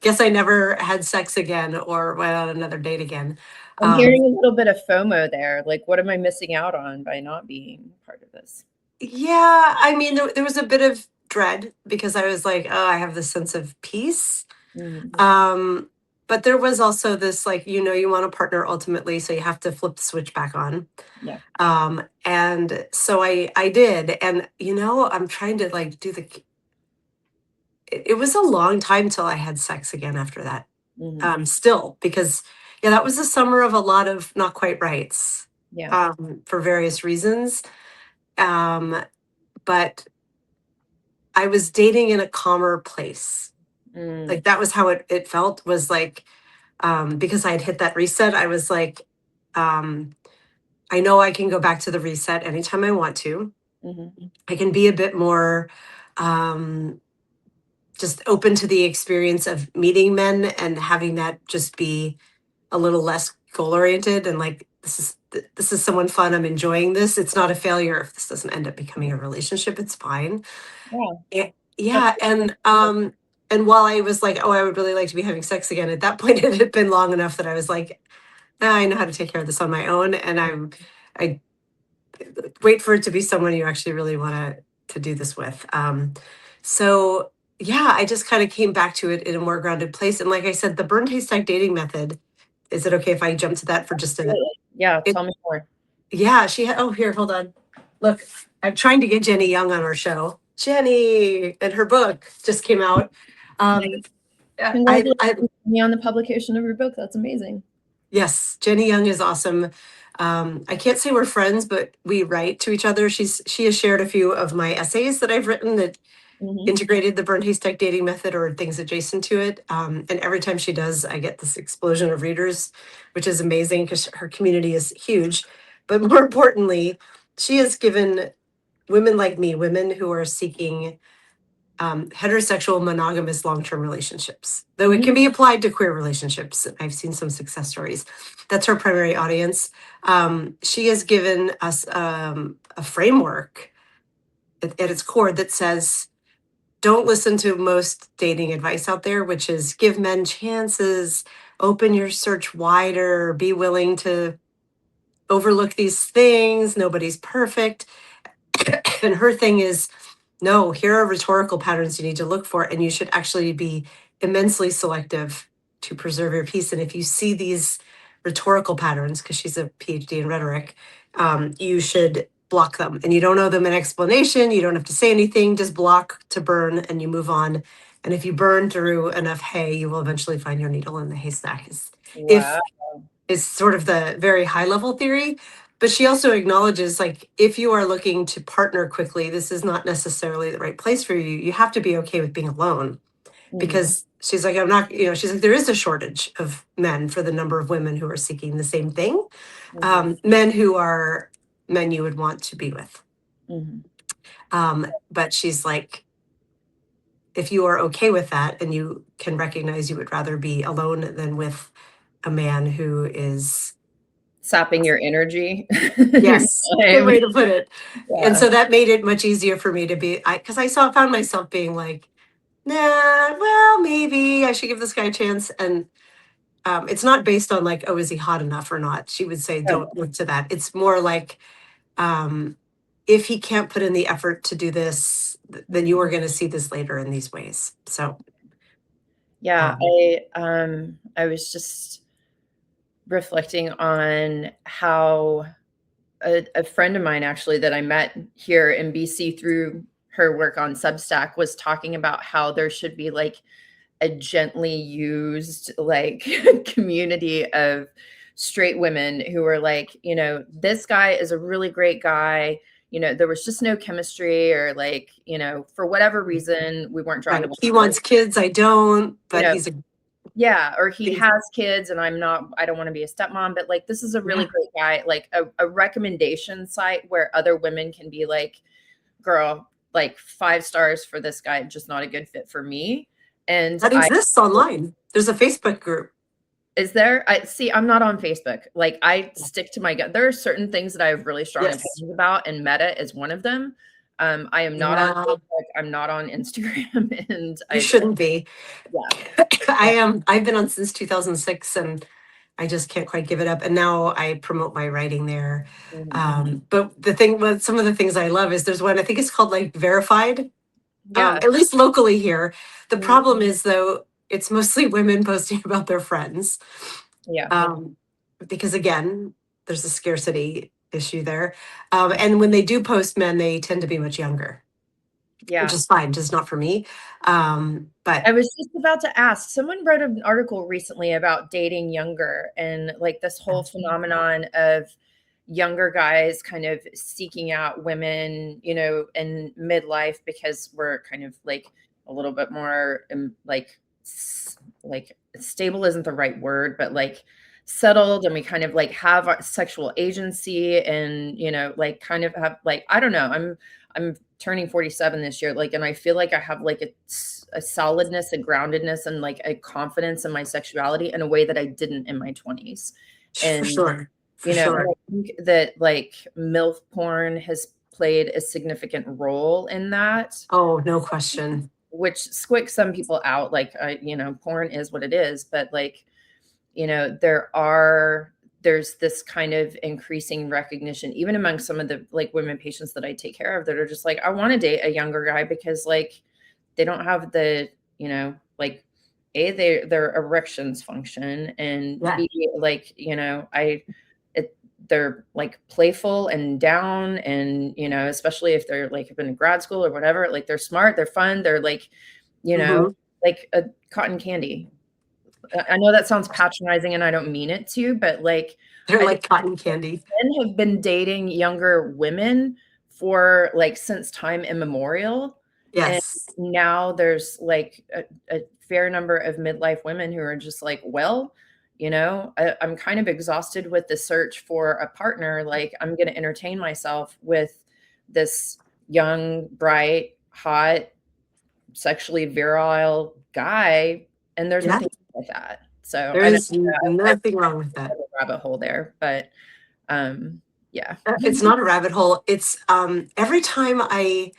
Speaker 1: Guess I never had sex again or went on another date again.
Speaker 2: I'm hearing a little bit of FOMO there. Like, what am I missing out on by not being part of this?
Speaker 1: Yeah, I mean, there was a bit of dread because I was like, oh, I have this sense of peace.
Speaker 2: Mm.
Speaker 1: But there was also this like, you want a partner ultimately, so you have to flip the switch back on.
Speaker 2: Yeah.
Speaker 1: And so I did, and I'm trying to like it was a long time till I had sex again after that.
Speaker 2: Mhm.
Speaker 1: Still, because yeah, that was a summer of a lot of not quite rights,
Speaker 2: Yeah.
Speaker 1: for various reasons. But I was dating in a calmer place.
Speaker 2: Mm.
Speaker 1: Like that was how it felt, was like, because I had hit that reset, I was like, um, I know I can go back to the reset anytime I want to.
Speaker 2: Mhm.
Speaker 1: I can be a bit more, um, just open to the experience of meeting men and having that just be a little less goal oriented and like, this is someone fun. I'm enjoying this. It's not a failure if this doesn't end up becoming a relationship. It's fine.
Speaker 2: Yeah.
Speaker 1: Yeah,
Speaker 2: That's
Speaker 1: yeah, and while I was like, oh, I would really like to be having sex again, at that point it had been long enough that I was like, "Ah, I know how to take care of this on my own, and I wait for it to be someone you actually really want to do this with." So yeah, I just kind of came back to it in a more grounded place. And like I said, the burn taste tech dating method. Is it okay if I jump to that for just a minute?
Speaker 2: really, yeah. Tell me more.
Speaker 1: Yeah, she had. Oh, here, hold on. Look, I'm trying to get Jenny Young on our show. Jenny and her book just came out. Um,
Speaker 2: Congratulations
Speaker 1: I
Speaker 2: on me on the publication of your book. That's amazing.
Speaker 1: yes, Jenny Young is awesome. I can't say we're friends, but we write to each other. She has shared a few of my essays that I've written that
Speaker 2: Mhm.
Speaker 1: integrated the burnt haystack dating method or things adjacent to it. And every time she does, I get this explosion of readers, which is amazing because her community is huge. But more importantly, she has given women like me, women who are seeking heterosexual monogamous long-term relationships, though it
Speaker 2: Mhm.
Speaker 1: can be applied to queer relationships. I've seen some success stories. That's her primary audience. She has given us a framework at its core that says, don't listen to most dating advice out there, which is give men chances, open your search wider, be willing to overlook these things. Nobody's perfect. And her thing is, no, here are rhetorical patterns you need to look for, and you should actually be immensely selective to preserve your peace. And if you see these rhetorical patterns, because she's a PhD in rhetoric, you should block them. And you don't owe them an explanation. You don't have to say anything. Just block to burn, and you move on. And if you burn through enough hay, you will eventually find your needle in the haystack. If
Speaker 2: Wow.
Speaker 1: is sort of the very high level theory. But she also acknowledges, like, if you are looking to partner quickly, this is not necessarily the right place for you. You have to be okay with being alone,
Speaker 2: Mhm.
Speaker 1: because she's like, I'm not, she's like, there is a shortage of men for the number of women who are seeking the same thing.
Speaker 2: Mhm.
Speaker 1: Men who are men you would want to be with.
Speaker 2: Mhm.
Speaker 1: But she's like, if you are okay with that and you can recognize you would rather be alone than with a man who is,
Speaker 2: Sapping your energy, your
Speaker 1: yes, good
Speaker 2: time.
Speaker 1: way to put it. And
Speaker 2: Yeah.
Speaker 1: so that made it much easier for me to be, because I found myself being like, nah, well, maybe I should give this guy a chance. And it's not based on like, oh, is he hot enough or not? She would say,
Speaker 2: Oh,
Speaker 1: don't look to that. It's more like, um, if he can't put in the effort to do this, then you
Speaker 2: mhm.
Speaker 1: are going to see this later in these ways. So,
Speaker 2: Yeah,
Speaker 1: um,
Speaker 2: I was just reflecting on how a friend of mine actually that I met here in BC through her work on Substack was talking about how there should be like a gently used like community of straight women who are like, this guy is a really great guy. There was just no chemistry or like, for whatever reason we weren't drawn to
Speaker 1: right.
Speaker 2: one
Speaker 1: He
Speaker 2: another.
Speaker 1: wants kids. I don't,
Speaker 2: You
Speaker 1: but
Speaker 2: know,
Speaker 1: he's a,
Speaker 2: yeah, or he
Speaker 1: he's,
Speaker 2: has kids and I don't want to be a stepmom, but like this is a really
Speaker 1: yeah,
Speaker 2: great guy, like a recommendation site where other women can be like, girl, like 5 stars for this guy, just not a good fit for me. And
Speaker 1: that
Speaker 2: I
Speaker 1: exists online. There's a Facebook group.
Speaker 2: Is there? I see. I'm not on Facebook. Like I stick to my gut. There are certain things that I have really strong
Speaker 1: Yes.
Speaker 2: opinions about, and Meta is one of them. I am not on
Speaker 1: Yeah,
Speaker 2: Facebook. I'm not on Instagram, and
Speaker 1: you shouldn't be.
Speaker 2: yeah,
Speaker 1: I am. I've been on since 2006, and I just can't quite give it up. And now I promote my writing there.
Speaker 2: mhm,
Speaker 1: But the thing, with some of the things I love is there's one, I think it's called like Verified,
Speaker 2: yeah,
Speaker 1: at least locally here. The
Speaker 2: mhm,
Speaker 1: problem is though, it's mostly women posting about their friends.
Speaker 2: yeah,
Speaker 1: Um, because again, there's a scarcity issue there. And when they do post men, they tend to be much younger, which
Speaker 2: yeah.
Speaker 1: is fine, just not for me. But
Speaker 2: I was just about to ask. Someone wrote an article recently about dating younger and like this whole phenomenon of younger guys kind of seeking out women, in midlife because we're kind of like a little bit more like stable isn't the right word, but like settled and we kind of like have our sexual agency and like kind of have like I don't know. I'm turning 47 this year, like, and I feel like I have like a solidness, a groundedness, and like a confidence in my sexuality in a way that I didn't in my 20s.
Speaker 1: for
Speaker 2: And,
Speaker 1: sure, for
Speaker 2: and
Speaker 1: sure.
Speaker 2: I think that like MILF porn has played a significant role in that,
Speaker 1: Oh, no question.
Speaker 2: which squicks some people out. Like, porn is what it is, but like, there's this kind of increasing recognition even among some of the like women patients that I take care of that are just like I want to date a younger guy because like they don't have the like their erections function and
Speaker 1: Yeah.
Speaker 2: b like they're like playful and down and especially if they're like have been in grad school or whatever, like they're smart, they're fun, they're like you know
Speaker 1: Hmm.
Speaker 2: like a cotton candy. I know that sounds patronizing and I don't mean it to, but like
Speaker 1: They're
Speaker 2: I think
Speaker 1: like cotton candy.
Speaker 2: men have been dating younger women for like since time immemorial. And
Speaker 1: Yes.
Speaker 2: now there's like a fair number of midlife women who are just like, well, I'm kind of exhausted with the search for a partner. Like, I'm going to entertain myself with this young, bright, hot, sexually virile guy. And there's
Speaker 1: Yeah.
Speaker 2: nothing wrong with that. So
Speaker 1: There
Speaker 2: I know
Speaker 1: is
Speaker 2: I've
Speaker 1: nothing wrong with
Speaker 2: a
Speaker 1: that.
Speaker 2: rabbit hole there, but yeah.
Speaker 1: It's not a rabbit hole. It's every time I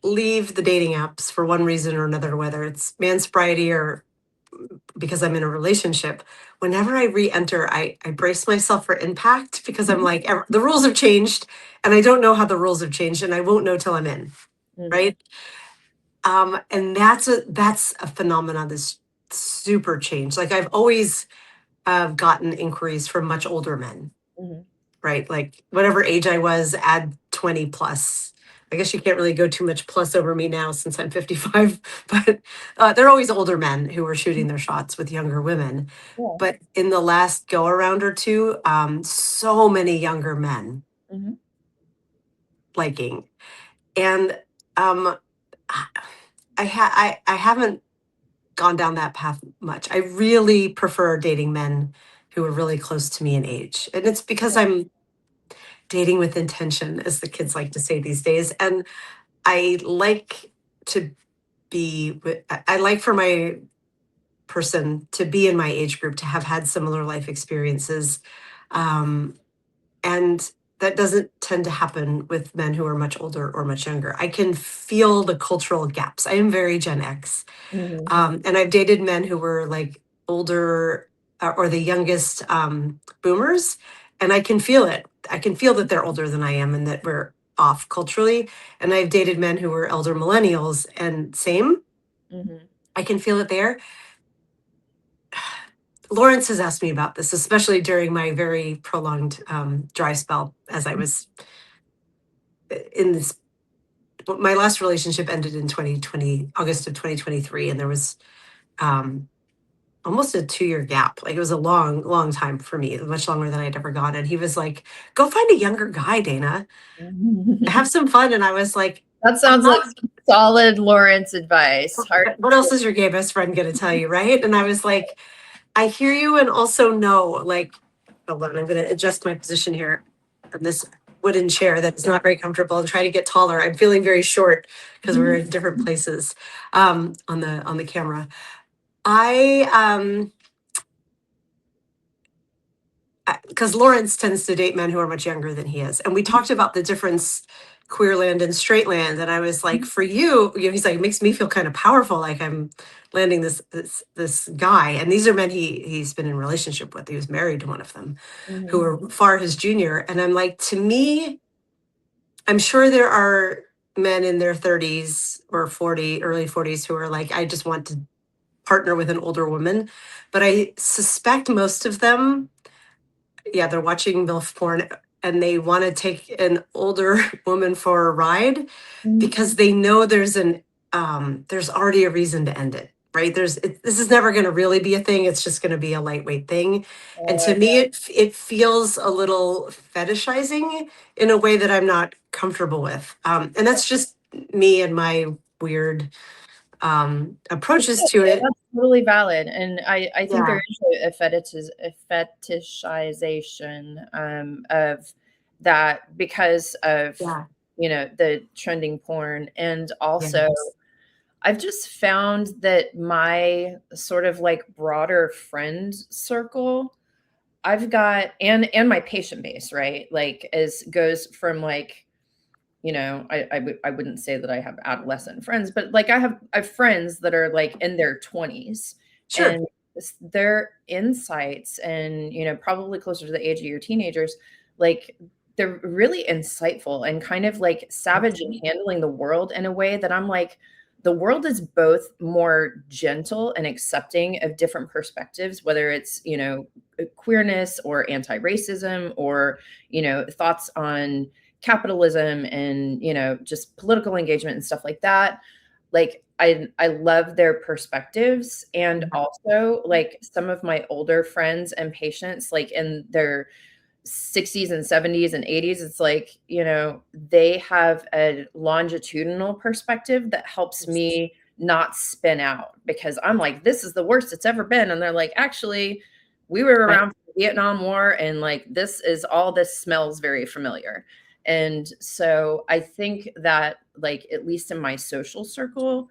Speaker 1: leave the dating apps for one reason or another, whether it's man sobriety or because I'm in a relationship, whenever I re-enter, I brace myself for impact because I'm
Speaker 2: Mhm,
Speaker 1: like, the rules have changed and I don't know how the rules have changed and I won't know till I'm in.
Speaker 2: mhm,
Speaker 1: Right. And that's a phenomenon that's super changed. Like I've always gotten inquiries from much older men,
Speaker 2: mhm,
Speaker 1: right? Like whatever age I was, add 20 plus, I guess you can't really go too much plus over me now since I'm 55, but they're always older men who were shooting their shots with younger women.
Speaker 2: Yeah.
Speaker 1: But in the last go around or two, so many younger men
Speaker 2: Mhm.
Speaker 1: liking. And um, I haven't gone down that path much. I really prefer dating men who are really close to me in age. And it's because I'm dating with intention, as the kids like to say these days. And I like to I like for my person to be in my age group, to have had similar life experiences. Um, and that doesn't tend to happen with men who are much older or much younger. I can feel the cultural gaps. I am very Gen X.
Speaker 2: Mhm.
Speaker 1: And I've dated men who were like older or the youngest boomers, and I can feel it. I can feel that they're older than I am and that we're off culturally. And I've dated men who were elder millennials, and same,
Speaker 2: Mhm.
Speaker 1: I can feel it there. Lawrence has asked me about this, especially during my very prolonged dry spell as I was in this. My last relationship ended in 2020, August of 2023, and there was um, almost a 2 year gap. Like it was a long, long time for me, much longer than I'd ever gone. And he was like, "Go find a younger guy, Dana. Have some fun." And I was like,
Speaker 2: That
Speaker 1: "I'm
Speaker 2: sounds like
Speaker 1: not.
Speaker 2: some solid Lawrence advice. Hard.
Speaker 1: What else is your gay best friend going to tell you, right?" And I was like, "I hear you, and also no." Like, hold on, I'm going to adjust my position here on this wooden chair that's not very comfortable and try to get taller. I'm feeling very short because we're in different places on the camera. I because Lawrence tends to date men who are much younger than he is. And we talked about the difference, queer land and straight land. And I was like, for you, he's like, it makes me feel kind of powerful, like I'm landing this guy. And these are men he's been in relationship with. He was married to one of them, who
Speaker 2: Mhm.
Speaker 1: are far his junior. And I'm like, to me, I'm sure there are men in their 30s or 40, early 40s who are like, I just want to partner with an older woman. But I suspect most of them, yeah, they're watching MILF porn and they want to take an older woman for a ride
Speaker 2: Mhm.
Speaker 1: because they know there's already a reason to end it, right? This is never going to really be a thing. It's just going to be a lightweight thing. And
Speaker 2: Oh,
Speaker 1: to me, it feels a little fetishizing in a way that I'm not comfortable with. And that's just me and my weird approaches to it.
Speaker 2: that's totally valid, and I think there
Speaker 1: Yeah,
Speaker 2: is a fetishization of that because of
Speaker 1: yeah,
Speaker 2: the trending porn, and also
Speaker 1: yes.
Speaker 2: I've just found that my sort of like broader friend circle I've got, and my patient base, right? Like as goes from like, I wouldn't say that I have adolescent friends, but like I have friends that are like in their 20s,
Speaker 1: Sure.
Speaker 2: and their insights and probably closer to the age of your teenagers, like they're really insightful and kind of like savage in handling the world in a way that I'm like, the world is both more gentle and accepting of different perspectives, whether it's queerness or anti-racism or thoughts on capitalism and just political engagement and stuff like that. Like I love their perspectives, and also like some of my older friends and patients like in their 60s and 70s and 80s, it's like they have a longitudinal perspective that helps me not spin out, because I'm like, this is the worst it's ever been, and they're like, actually we were
Speaker 1: Right.
Speaker 2: around for the Vietnam War, and like this smells very familiar. And so I think that like at least in my social circle,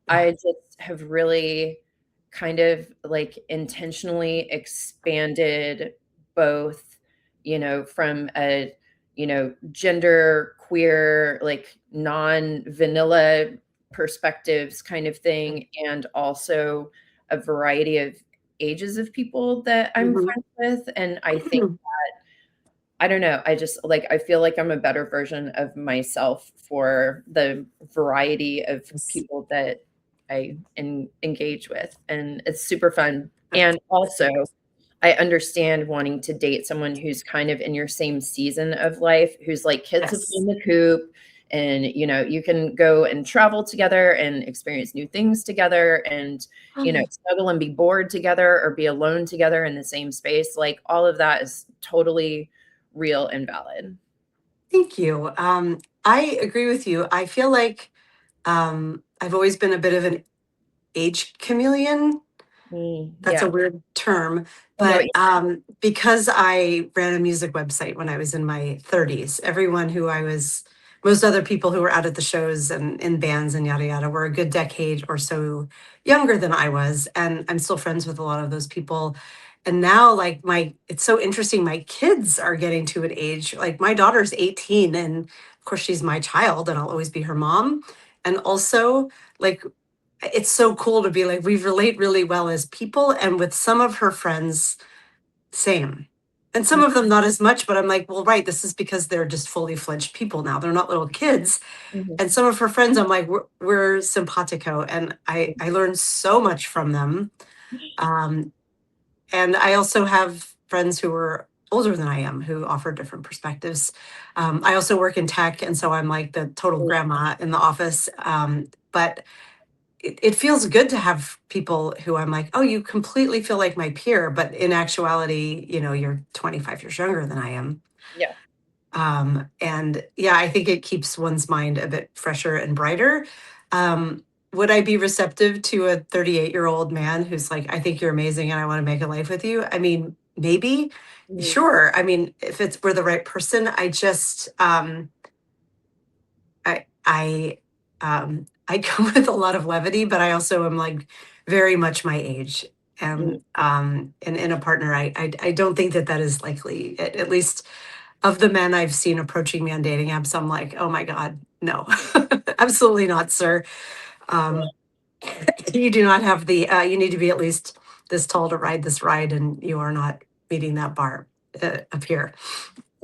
Speaker 1: Yeah.
Speaker 2: I just have really kind of like intentionally expanded both, from a, gender queer, like non-vanilla perspectives kind of thing, and also a variety of ages of people that I'm
Speaker 1: Mhm.
Speaker 2: friends with. And I think, I don't know, I just like, I feel like I'm a better version of myself for the variety of
Speaker 1: Yes.
Speaker 2: people that I engage with, and it's super fun. And also, I understand wanting to date someone who's kind of in your same season of life, who's like kids have
Speaker 1: Yes.
Speaker 2: flown the coop, and you can go and travel together and experience new things together, and
Speaker 1: Oh,
Speaker 2: snuggle and be bored together or be alone together in the same space. Like, all of that is totally real and valid.
Speaker 1: thank you. I agree with you. I feel like I've always been a bit of an age chameleon. That's a
Speaker 2: Yeah.
Speaker 1: weird term,
Speaker 2: I know
Speaker 1: but
Speaker 2: what
Speaker 1: because I ran a music website when I was in my 30s, everyone who I was, most other people who were out at the shows and in bands and yada yada were a good decade or so younger than I was. And I'm still friends with a lot of those people. And now, like, it's so interesting. My kids are getting to an age, like, my daughter's 18, and of course, she's my child, and I'll always be her mom. And also, like, it's so cool to be like, we relate really well as people, and with some of her friends, same. And some
Speaker 2: you
Speaker 1: of them not as much, but I'm like, well, right, this is because they're just fully fledged people now. They're not little kids.
Speaker 2: mean.
Speaker 1: And some of her friends, I'm like, we're simpatico. And I learned so much from them. Um, and I also have friends who are older than I am who offer different perspectives. I also work in tech. And so I'm like the total
Speaker 2: Mhm.
Speaker 1: grandma in the office. But it feels good to have people who I'm like, oh, you completely feel like my peer, but in actuality, you're 25 years younger than I am.
Speaker 2: Yeah.
Speaker 1: And yeah, I think it keeps one's mind a bit fresher and brighter. Would I be receptive to a 38-year-old man who's like, I think you're amazing and I want to make a life with you? I mean, maybe,
Speaker 2: Mhm.
Speaker 1: sure. I mean, if it's we're the right person, I just I come with a lot of levity, but I also am like very much my age.
Speaker 2: Mhm.
Speaker 1: And in a partner, I don't think that that is likely. At least of the men I've seen approaching me on dating apps, I'm like, oh my god, no, absolutely not, sir.
Speaker 2: Yeah.
Speaker 1: Um, you do not have the. You need to be at least this tall to ride this ride, and you are not meeting that bar up here.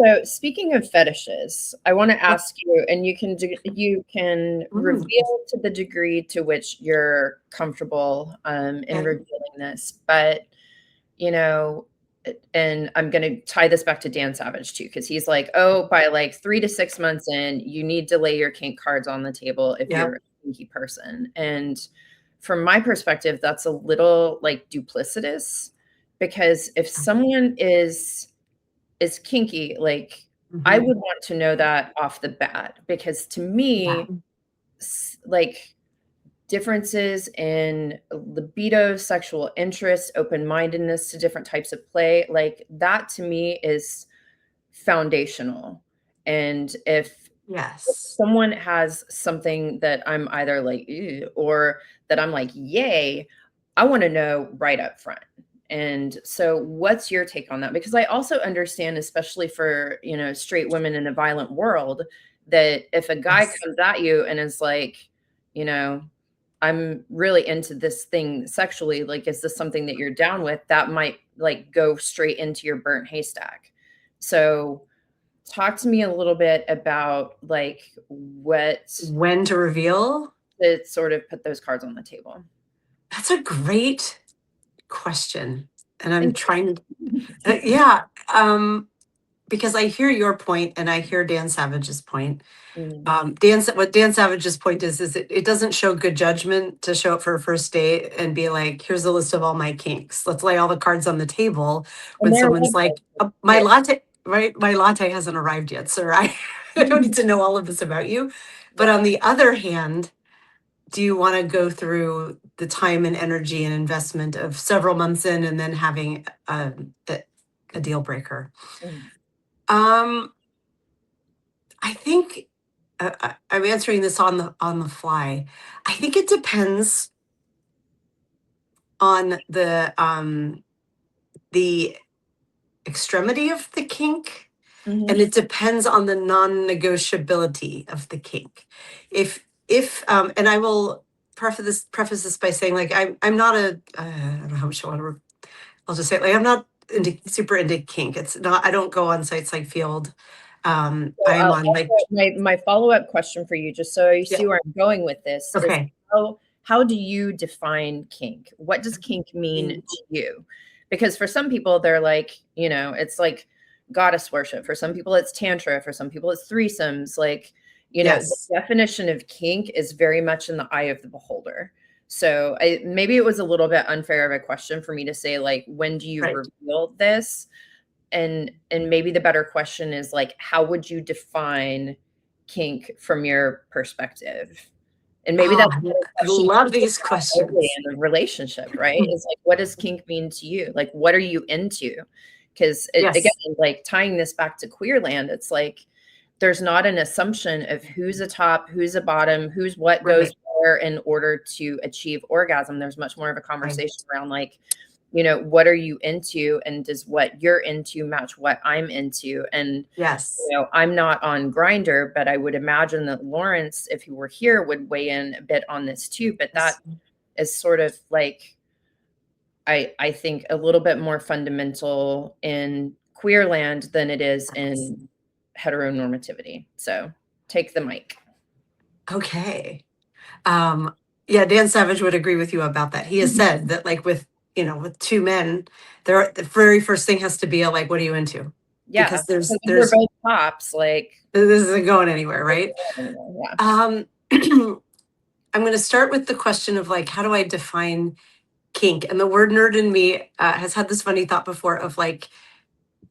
Speaker 2: So, speaking of fetishes, I want to
Speaker 1: Yeah.
Speaker 2: ask you, and you can
Speaker 1: Mm,
Speaker 2: reveal to the degree to which you're comfortable in
Speaker 1: okay.
Speaker 2: revealing this. But you know, and I'm going to tie this back to Dan Savage too, because he's like, oh, by like 3 to 6 months in, you need to lay your kink cards on the table if
Speaker 1: Yep.
Speaker 2: you're a kinky person. And from my perspective, that's a little like duplicitous, because if someone is kinky, like, I
Speaker 1: Hmm.
Speaker 2: would want to know that off the bat, because to
Speaker 1: Yeah.
Speaker 2: me, like, differences in libido, sexual interest, open-mindedness to different types of play, like, that to me is foundational. And if
Speaker 1: Yes.
Speaker 2: someone has something that I'm either like, "Ew," or that I'm like, "Yay," I wanna know right up front. And so what's your take on that? Because I also understand, especially for, straight women in a violent world, that if a guy
Speaker 1: Yes.
Speaker 2: comes at you and is like, you know, "I'm really into this thing sexually, like, is this something that you're down with?" That might, like, go straight into your burnt haystack. So talk to me a little bit about, like, what
Speaker 1: When to reveal?
Speaker 2: to sort of put those cards on the table.
Speaker 1: That's a great question. And I'm
Speaker 2: Thank
Speaker 1: trying to,
Speaker 2: you.
Speaker 1: yeah, because I hear your point and I hear Dan Savage's point.
Speaker 2: Mhm.
Speaker 1: What Dan Savage's point is it doesn't show good judgment to show up for a first date and be like, here's a list of all my kinks. Let's lay all the cards on the table
Speaker 2: And
Speaker 1: when
Speaker 2: there are
Speaker 1: someone's like, my
Speaker 2: yeah.
Speaker 1: latte, right? My latte hasn't arrived yet, sir. I don't need to know all of this about you. But
Speaker 2: Yeah.
Speaker 1: on the other hand, do you want to go through the time and energy and investment of several months in and then having a deal breaker?
Speaker 2: Mhm.
Speaker 1: Um, I think I'm answering this on the fly. I think it depends on the extremity of the kink, and
Speaker 2: Mhm.
Speaker 1: it depends on the non-negotiability of the kink. If and I will preface this by saying, like, I'm not I don't know how much I want to. I'll just say it, like, I'm not super into kink. It's not. I don't go on sites like Field.
Speaker 2: So
Speaker 1: I am
Speaker 2: I'll
Speaker 1: on, like,
Speaker 2: also my follow-up question for you, just so you
Speaker 1: yeah.
Speaker 2: see where I'm going with this, is
Speaker 1: Okay.
Speaker 2: how do you define kink? What does kink mean to you? Because for some people, they're like, it's like goddess worship. For some people, it's tantra. For some people, it's threesomes. Like, You know, the
Speaker 1: Yes.
Speaker 2: definition of kink is very much in the eye of the beholder. So maybe it was a little bit unfair of a question for me to say, like, when do you
Speaker 1: Right.
Speaker 2: reveal this? And maybe the better question is like, how would you define kink from your perspective? And maybe
Speaker 1: Oh,
Speaker 2: that's a better
Speaker 1: I
Speaker 2: question
Speaker 1: love
Speaker 2: to
Speaker 1: these
Speaker 2: have early
Speaker 1: questions.
Speaker 2: in a relationship, right? Is like, what does kink mean to you? Like, what are you into? Because again,
Speaker 1: Yes.
Speaker 2: like tying this back to queer land, it's like there's not an assumption of who's a top, who's a bottom, who's what goes
Speaker 1: Right.
Speaker 2: where in order to achieve orgasm. There's much more of a
Speaker 1: Right.
Speaker 2: conversation around like, you know, what are you into, and does what you're into match what I'm into? And
Speaker 1: Yes.
Speaker 2: you know, I'm not on Grinder, but I would imagine that Lawrence, if he were here, would weigh in a bit on this too. But that
Speaker 1: Yes.
Speaker 2: is sort of like I think a little bit more fundamental in queer land than it is
Speaker 1: Yes.
Speaker 2: in heteronormativity. So take the mic.
Speaker 1: Okay. Yeah, Dan Savage would agree with you about that. He has said that, like, with, with two men, the very first thing has to be a, like, what are you into?
Speaker 2: Yeah.
Speaker 1: Because
Speaker 2: So
Speaker 1: there's
Speaker 2: if we're
Speaker 1: there's
Speaker 2: both tops, like
Speaker 1: this isn't going anywhere, right?
Speaker 2: yeah.
Speaker 1: I'm going to start with the question of, like, how do I define kink? And the word nerd in me has had this funny thought before of, like,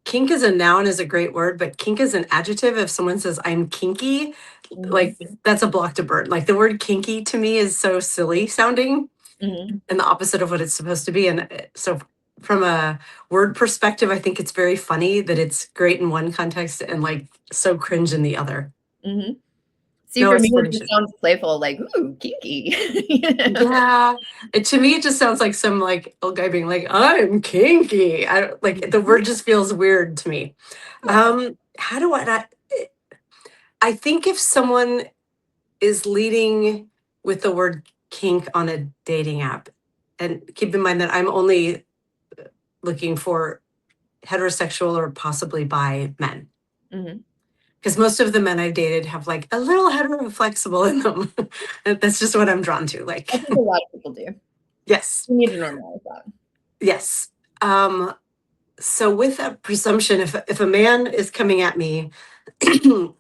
Speaker 1: kink as a noun is a great word, but kink as an adjective, if someone says I'm kinky,
Speaker 2: Mhm.
Speaker 1: like, that's a block to burn. Like, the word kinky to me is so silly sounding
Speaker 2: Mhm.
Speaker 1: and the opposite of what it's supposed to be. And so, from a word perspective, I think it's very funny that it's great in one context and, like, so cringe in the other.
Speaker 2: Mhm. See,
Speaker 1: No
Speaker 2: for me, it just
Speaker 1: explanation.
Speaker 2: sounds playful, like, "Ooh, kinky."
Speaker 1: Yeah, to me, it just sounds like some, like, old guy being like, "I'm kinky." I don't like, the word just feels weird to me.
Speaker 2: Yeah.
Speaker 1: How do I not? I think if someone is leading with the word kink on a dating app, and keep in mind that I'm only looking for heterosexual or possibly bi men,
Speaker 2: Mhm.
Speaker 1: because most of the men I've dated have, like, a little hetero flexible in them. That's just what I'm drawn to.
Speaker 2: I
Speaker 1: Like,
Speaker 2: think a lot of people do.
Speaker 1: yes,
Speaker 2: We need to normalize that.
Speaker 1: yes. Um, so with that presumption, if a man is coming at me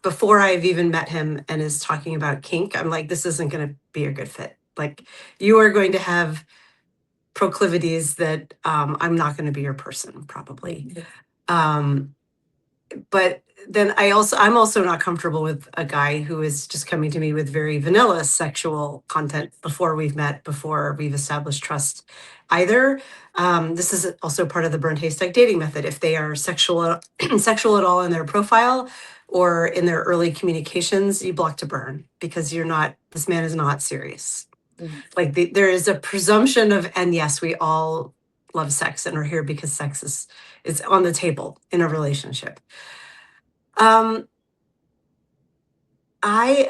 Speaker 1: before I've even met him and is talking about kink, I'm like, this isn't going to be a good fit. Like, you are going to have proclivities that, I'm not going to be your person, probably.
Speaker 2: Mhm.
Speaker 1: Um, but then I'm also not comfortable with a guy who is just coming to me with very vanilla sexual content before we've met, before we've established trust either. This is also part of the burnt haystack dating method. If they are sexual sexual at all in their profile or in their early communications, you block to burn, because this man is not serious.
Speaker 2: Mhm.
Speaker 1: Like, there is a presumption of, and yes, we all love sex and are here because sex is on the table in a relationship. um I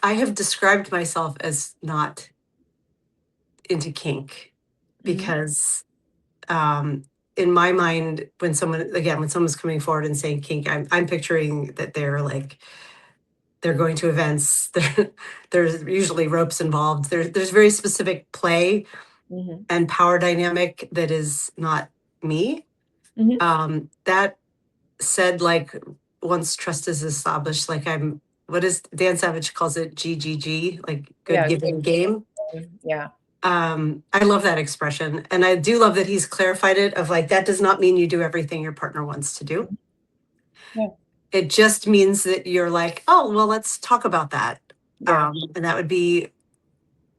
Speaker 1: have described myself as not into kink,
Speaker 2: Mhm.
Speaker 1: because, um in my mind, when someone's coming forward and saying kink, I'm picturing that they're going to events. There's usually ropes involved. There's very specific play
Speaker 2: Mhm.
Speaker 1: and power dynamic that is not me.
Speaker 2: Mhm.
Speaker 1: That said, like, once trust is established, like, what is Dan Savage calls it, GGG, like, good
Speaker 2: Yeah,
Speaker 1: given
Speaker 2: good
Speaker 1: game.
Speaker 2: game. Yeah.
Speaker 1: I love that expression. And I do love that he's clarified it of, like, that does not mean you do everything your partner wants to do.
Speaker 2: Yeah.
Speaker 1: It just means that you're like, oh, well, let's talk about that.
Speaker 2: Yeah.
Speaker 1: And that would be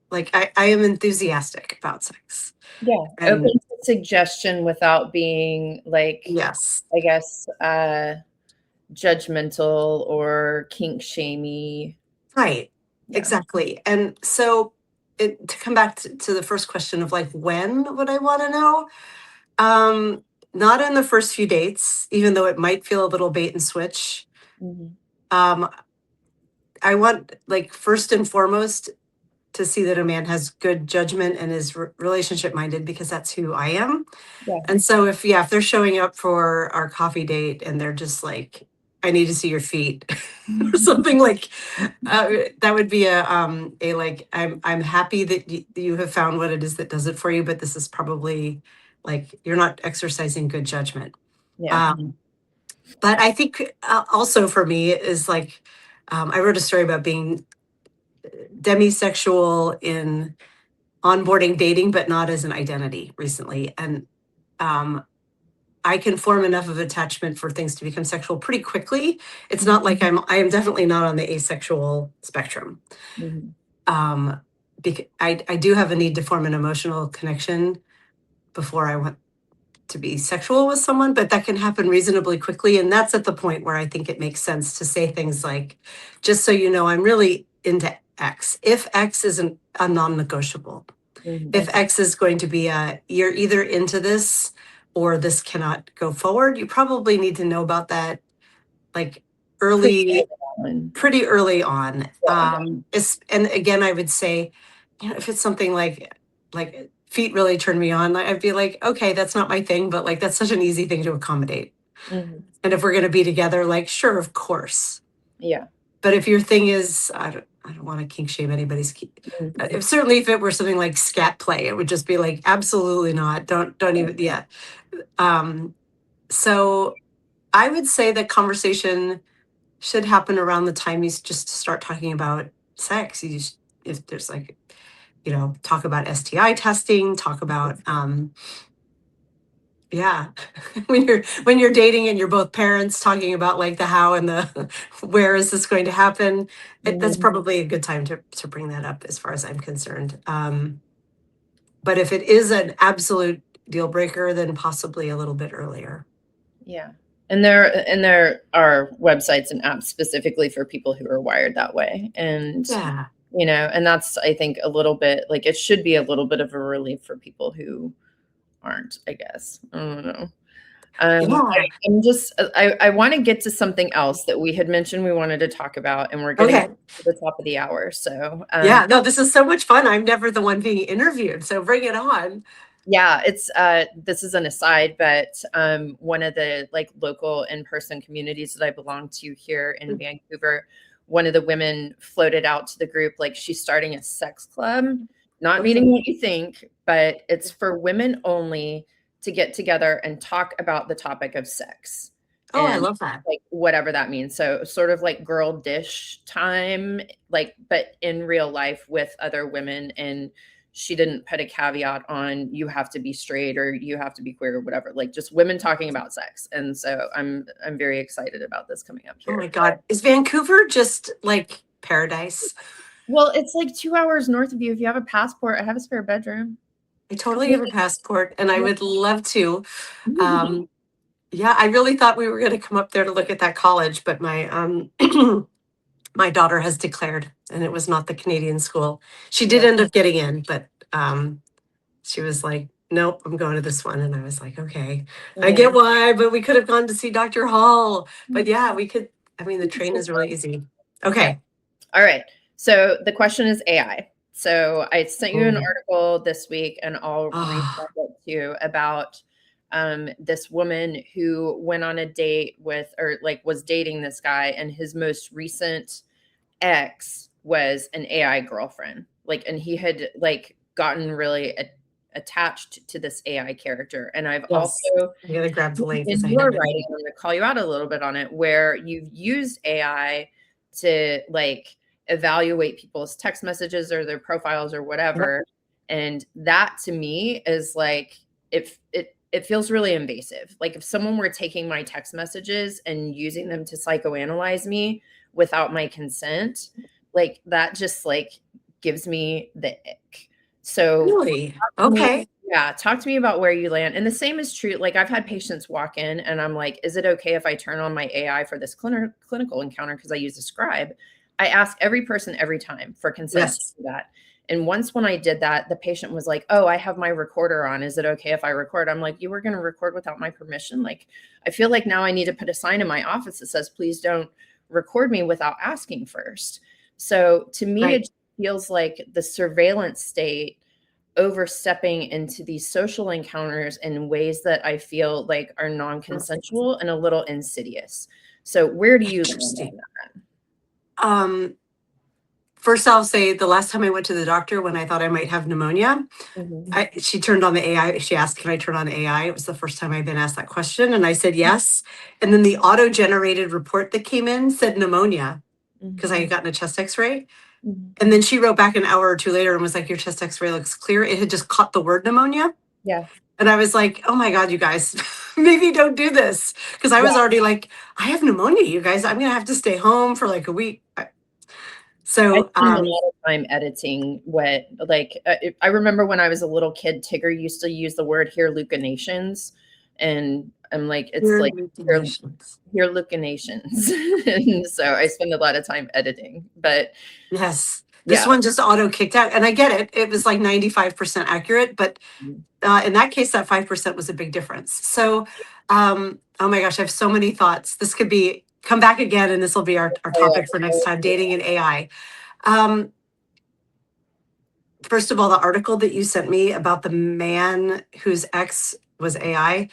Speaker 1: like, I am enthusiastic about sex.
Speaker 2: Yeah. Open
Speaker 1: And
Speaker 2: to suggestion without being like,
Speaker 1: yes,
Speaker 2: I guess, judgmental or kink shamey.
Speaker 1: right,
Speaker 2: Yeah.
Speaker 1: exactly. And so, to come back to the first question of, like, when would I want to know? Um, Not in the first few dates, even though it might feel a little bait and switch.
Speaker 2: Mhm.
Speaker 1: Um, I want, like, first and foremost, to see that a man has good judgment and is relationship minded, because that's who I am.
Speaker 2: Yeah.
Speaker 1: And so, if they're showing up for our coffee date and they're just like, I need to see your feet, or something, like, that would be a, like, I'm happy that you have found what it is that does it for you, but this is probably, like, you're not exercising good judgment.
Speaker 2: Yeah.
Speaker 1: But I think, also for me is, like, I wrote a story about being demisexual in onboarding dating, but not as an identity recently. And I can form enough of attachment for things to become sexual pretty quickly. It's not like I am definitely not on the asexual spectrum.
Speaker 2: Mm-hmm.
Speaker 1: I do have a need to form an emotional connection before I want to be sexual with someone, but that can happen reasonably quickly. And that's at the point where I think it makes sense to say things like, just so you know, I'm really into X. If X isn't a non-negotiable,
Speaker 2: Mm-hmm.
Speaker 1: if X is going to be you're either into this or this cannot go forward, you probably need to know about that like pretty early on.
Speaker 2: Yeah.
Speaker 1: And again, I would say, if it's something like feet really turn me on, I'd be like, okay, that's not my thing, but like that's such an easy thing to accommodate.
Speaker 2: Mm-hmm.
Speaker 1: And if we're going to be together, like, sure, of course.
Speaker 2: Yeah.
Speaker 1: But if your thing is, I don't want to kink shame anybody's.
Speaker 2: Mm-hmm.
Speaker 1: Certainly, if it were something like scat play, it would just be like, absolutely not. Don't even. Yeah. So I would say that conversation should happen around the time you just start talking about sex. If there's like, talk about STI testing, talk about, yeah, when you're dating and you're both parents, talking about like the how and the where is this going to happen. That's probably a good time to bring that up as far as I'm concerned. But if it is an absolute deal breaker, then possibly a little bit earlier.
Speaker 2: Yeah. And there are websites and apps specifically for people who are wired that way. And
Speaker 1: Yeah.
Speaker 2: and that's, I think, a little bit like it should be a little bit of a relief for people who aren't, I guess. I don't know. I want to get to something else that we had mentioned we wanted to talk about, and we're getting to the top of the hour. So
Speaker 1: yeah, no, this is so much fun. I'm never the one being interviewed, so bring it on.
Speaker 2: Yeah, it's this is an aside, but one of the like local in-person communities that I belong to here in Vancouver, one of the women floated out to the group like she's starting a sex club, not meaning what you think, but it's for women only to get together and talk about the topic of sex.
Speaker 1: Oh, I love that.
Speaker 2: Like whatever that means. So sort of like girl dish time, like, but in real life with other women. And she didn't put a caveat on you have to be straight or you have to be queer or whatever, like just women talking about sex. And so I'm very excited about this coming up here.
Speaker 1: Oh my God. Is Vancouver just like paradise?
Speaker 2: Well, it's like 2 hours north of you. If you have a passport, I have a spare bedroom.
Speaker 1: I totally have a passport and I would love to. Yeah, I really thought we were going to come up there to look at that college, but my my daughter has declared, and it was not the Canadian school. She did end up getting in, but she was like, nope, I'm going to this one. And I was like, okay, I get why, but we could have gone to see Dr. Hall. But yeah, we could. I mean, the train is really easy. Okay.
Speaker 2: All right. So the question is AI. So I sent you an article this week, and I'll read it too, about this woman who went on a date with, or like was dating this guy, and his most recent ex was an AI girlfriend. Like, and he had like gotten really attached to this AI character. And I've also,
Speaker 1: I'm gonna grab the link.
Speaker 2: in your writing, I'm going to call you out a little bit on it, where you've used AI to like evaluate people's text messages or their profiles or whatever. And that to me is like, it feels really invasive. Like if someone were taking my text messages and using them to psychoanalyze me without my consent, like that just like gives me the ick. So
Speaker 1: really? Okay.
Speaker 2: Yeah, talk to me about where you land. And the same is true. Like I've had patients walk in and I'm like, is it okay if I turn on my AI for this clinical encounter? Because I use a scribe. I ask every person every time for consent to do that. And once when I did that, the patient was like, oh, I have my recorder on. Is it okay if I record? I'm like, you were going to record without my permission? Like, I feel like now I need to put a sign in my office that says, please don't record me without asking first. So to me, it feels like the surveillance state overstepping into these social encounters in ways that I feel like are non-consensual and a little insidious. So where do you land on that?
Speaker 1: First, I'll say the last time I went to the doctor when I thought I might have pneumonia, she turned on the AI. She asked, can I turn on AI? It was the first time I've been asked that question. And I said, yes. And then the auto-generated report that came in said pneumonia. because I had gotten a chest x-ray.
Speaker 2: Mhm.
Speaker 1: And then she wrote back an hour or two later and was like, your chest x-ray looks clear. It had just caught the word pneumonia.
Speaker 2: Yeah.
Speaker 1: And I was like, oh my God, you guys, maybe don't do this. Because I was
Speaker 2: Yeah.
Speaker 1: already like, I have pneumonia, you guys. I'm going to have to stay home for like a week.
Speaker 2: I
Speaker 1: So,
Speaker 2: spend a lot of time editing what, like, I remember when I was a little kid, Tigger used to use the word hallucinations, and I'm like, it's
Speaker 1: your
Speaker 2: like hair
Speaker 1: hallucinations.
Speaker 2: hallucinations. And so I spend a lot of time editing, but
Speaker 1: Yes. This
Speaker 2: yeah.
Speaker 1: one just auto kicked out. And I get it. It was like 95% accurate. But in that case, that 5% was a big difference. So, oh my gosh, I have so many thoughts. This could be, come back again, and this will be our topic for next time, dating and AI. First of all, the article that you sent me about the man whose ex was AI,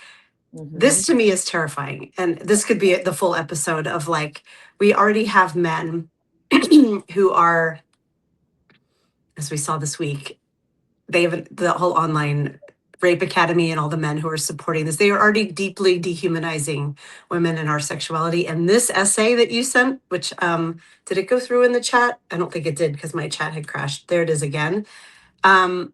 Speaker 2: Mhm.
Speaker 1: this to me is terrifying. And this could be the full episode of like, we already have men who are, as we saw this week, they have the whole online rape academy and all the men who are supporting this. They are already deeply dehumanizing women and our sexuality. And this essay that you sent, which did it go through in the chat? I don't think it did because my chat had crashed. There it is again. Um,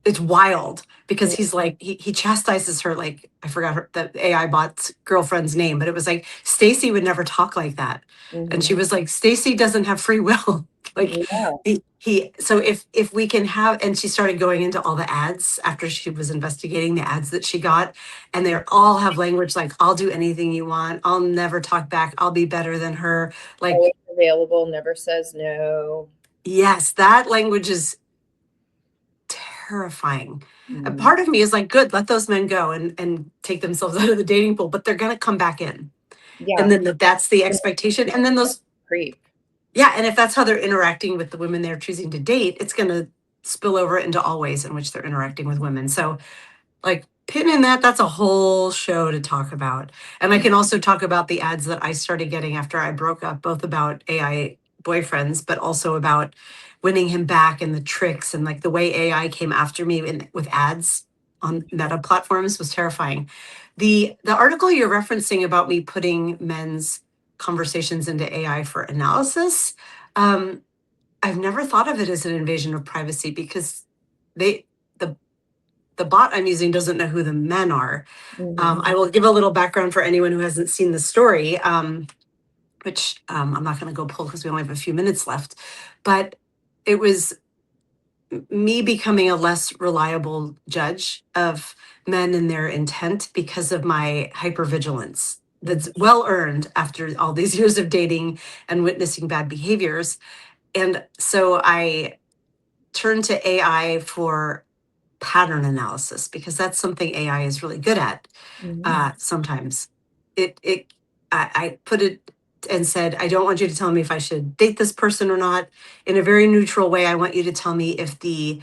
Speaker 1: it's wild because he's like he chastises her like I forgot her the AI bot's girlfriend's name, but it was like Stacy would never talk like that, and she
Speaker 2: Mhm.
Speaker 1: was like Stacy doesn't have free will. Like
Speaker 2: Yeah.
Speaker 1: he so if we can have, and she started going into all the ads after she was investigating the ads that she got, and they all have language like I'll do anything you want, I'll never talk back, I'll be better than her, like
Speaker 2: Always available, never says no.
Speaker 1: yes, that language is terrifying. And
Speaker 2: Mhm.
Speaker 1: part of me is like, good, let those men go and take themselves out of the dating pool, but they're gonna come back in. And
Speaker 2: Yeah.
Speaker 1: then that's the expectation. And then those,
Speaker 2: Creep.
Speaker 1: yeah, and if that's how they're interacting with the women they're choosing to date, it's gonna spill over into all ways in which they're interacting with women. So like pinning that, that's a whole show to talk about. And I can also talk about the ads that I started getting after I broke up, both about AI boyfriends, but also about winning him back and the tricks and like the way AI came after me with ads on meta platforms was terrifying. The article you're referencing about me putting men's conversations into AI for analysis, um, I've never thought of it as an invasion of privacy because they the the bot I'm using doesn't know who the men are.
Speaker 2: Mhm.
Speaker 1: I will give a little background for anyone who hasn't seen the story, which I'm not going to go pull because we only have a few minutes left. But it was me becoming a less reliable judge of men and their intent because of my hypervigilance that's
Speaker 2: Mhm.
Speaker 1: well earned after all these years of dating and witnessing bad behaviors. And so I turned to AI for pattern analysis because that's something AI is really good at.
Speaker 2: Mhm.
Speaker 1: Sometimes it I put it and said, I don't want you to tell me if I should date this person or not. In a very neutral way, I want you to tell me if the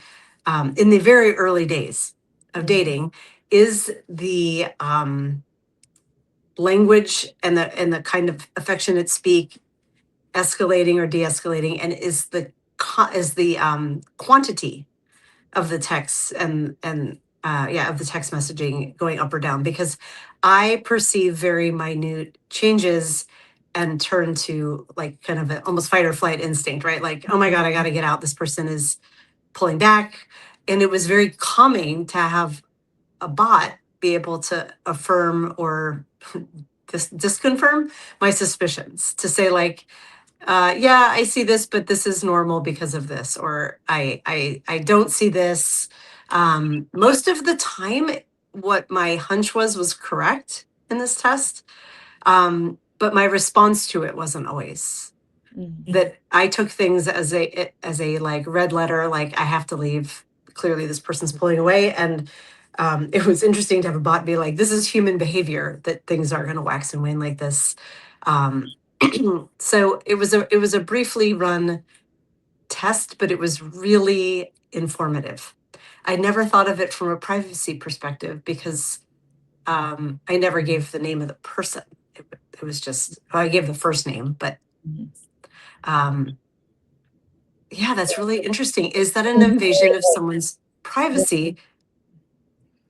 Speaker 1: in the very early days of
Speaker 2: Mhm.
Speaker 1: dating is the language and the kind of affectionate speak escalating or de-escalating, and is the quantity of the text and yeah, of the text messaging going up or down, because I perceive very minute changes and turn to like kind of a, almost fight or flight instinct, right? Like, oh my God, I got to get out. This person is pulling back. And it was very calming to have a bot be able to affirm or disconfirm my suspicions, to say like, yeah, I see this, but this is normal because of this, or I don't see this. Most of the time, what my hunch was correct in this test, but my response to it wasn't always.
Speaker 2: Mhm.
Speaker 1: That I took things as a like red letter, like I have to leave. Clearly, this person's pulling away, and it was interesting to have a bot be like, "This is human behavior that things are going to wax and wane like this." Um, so it was a briefly run test, but it was really informative. I never thought of it from a privacy perspective because I never gave the name of the person. It was just, well, I gave the first name, but
Speaker 2: Mhm.
Speaker 1: um, yeah, that's really interesting. Is that an invasion of someone's privacy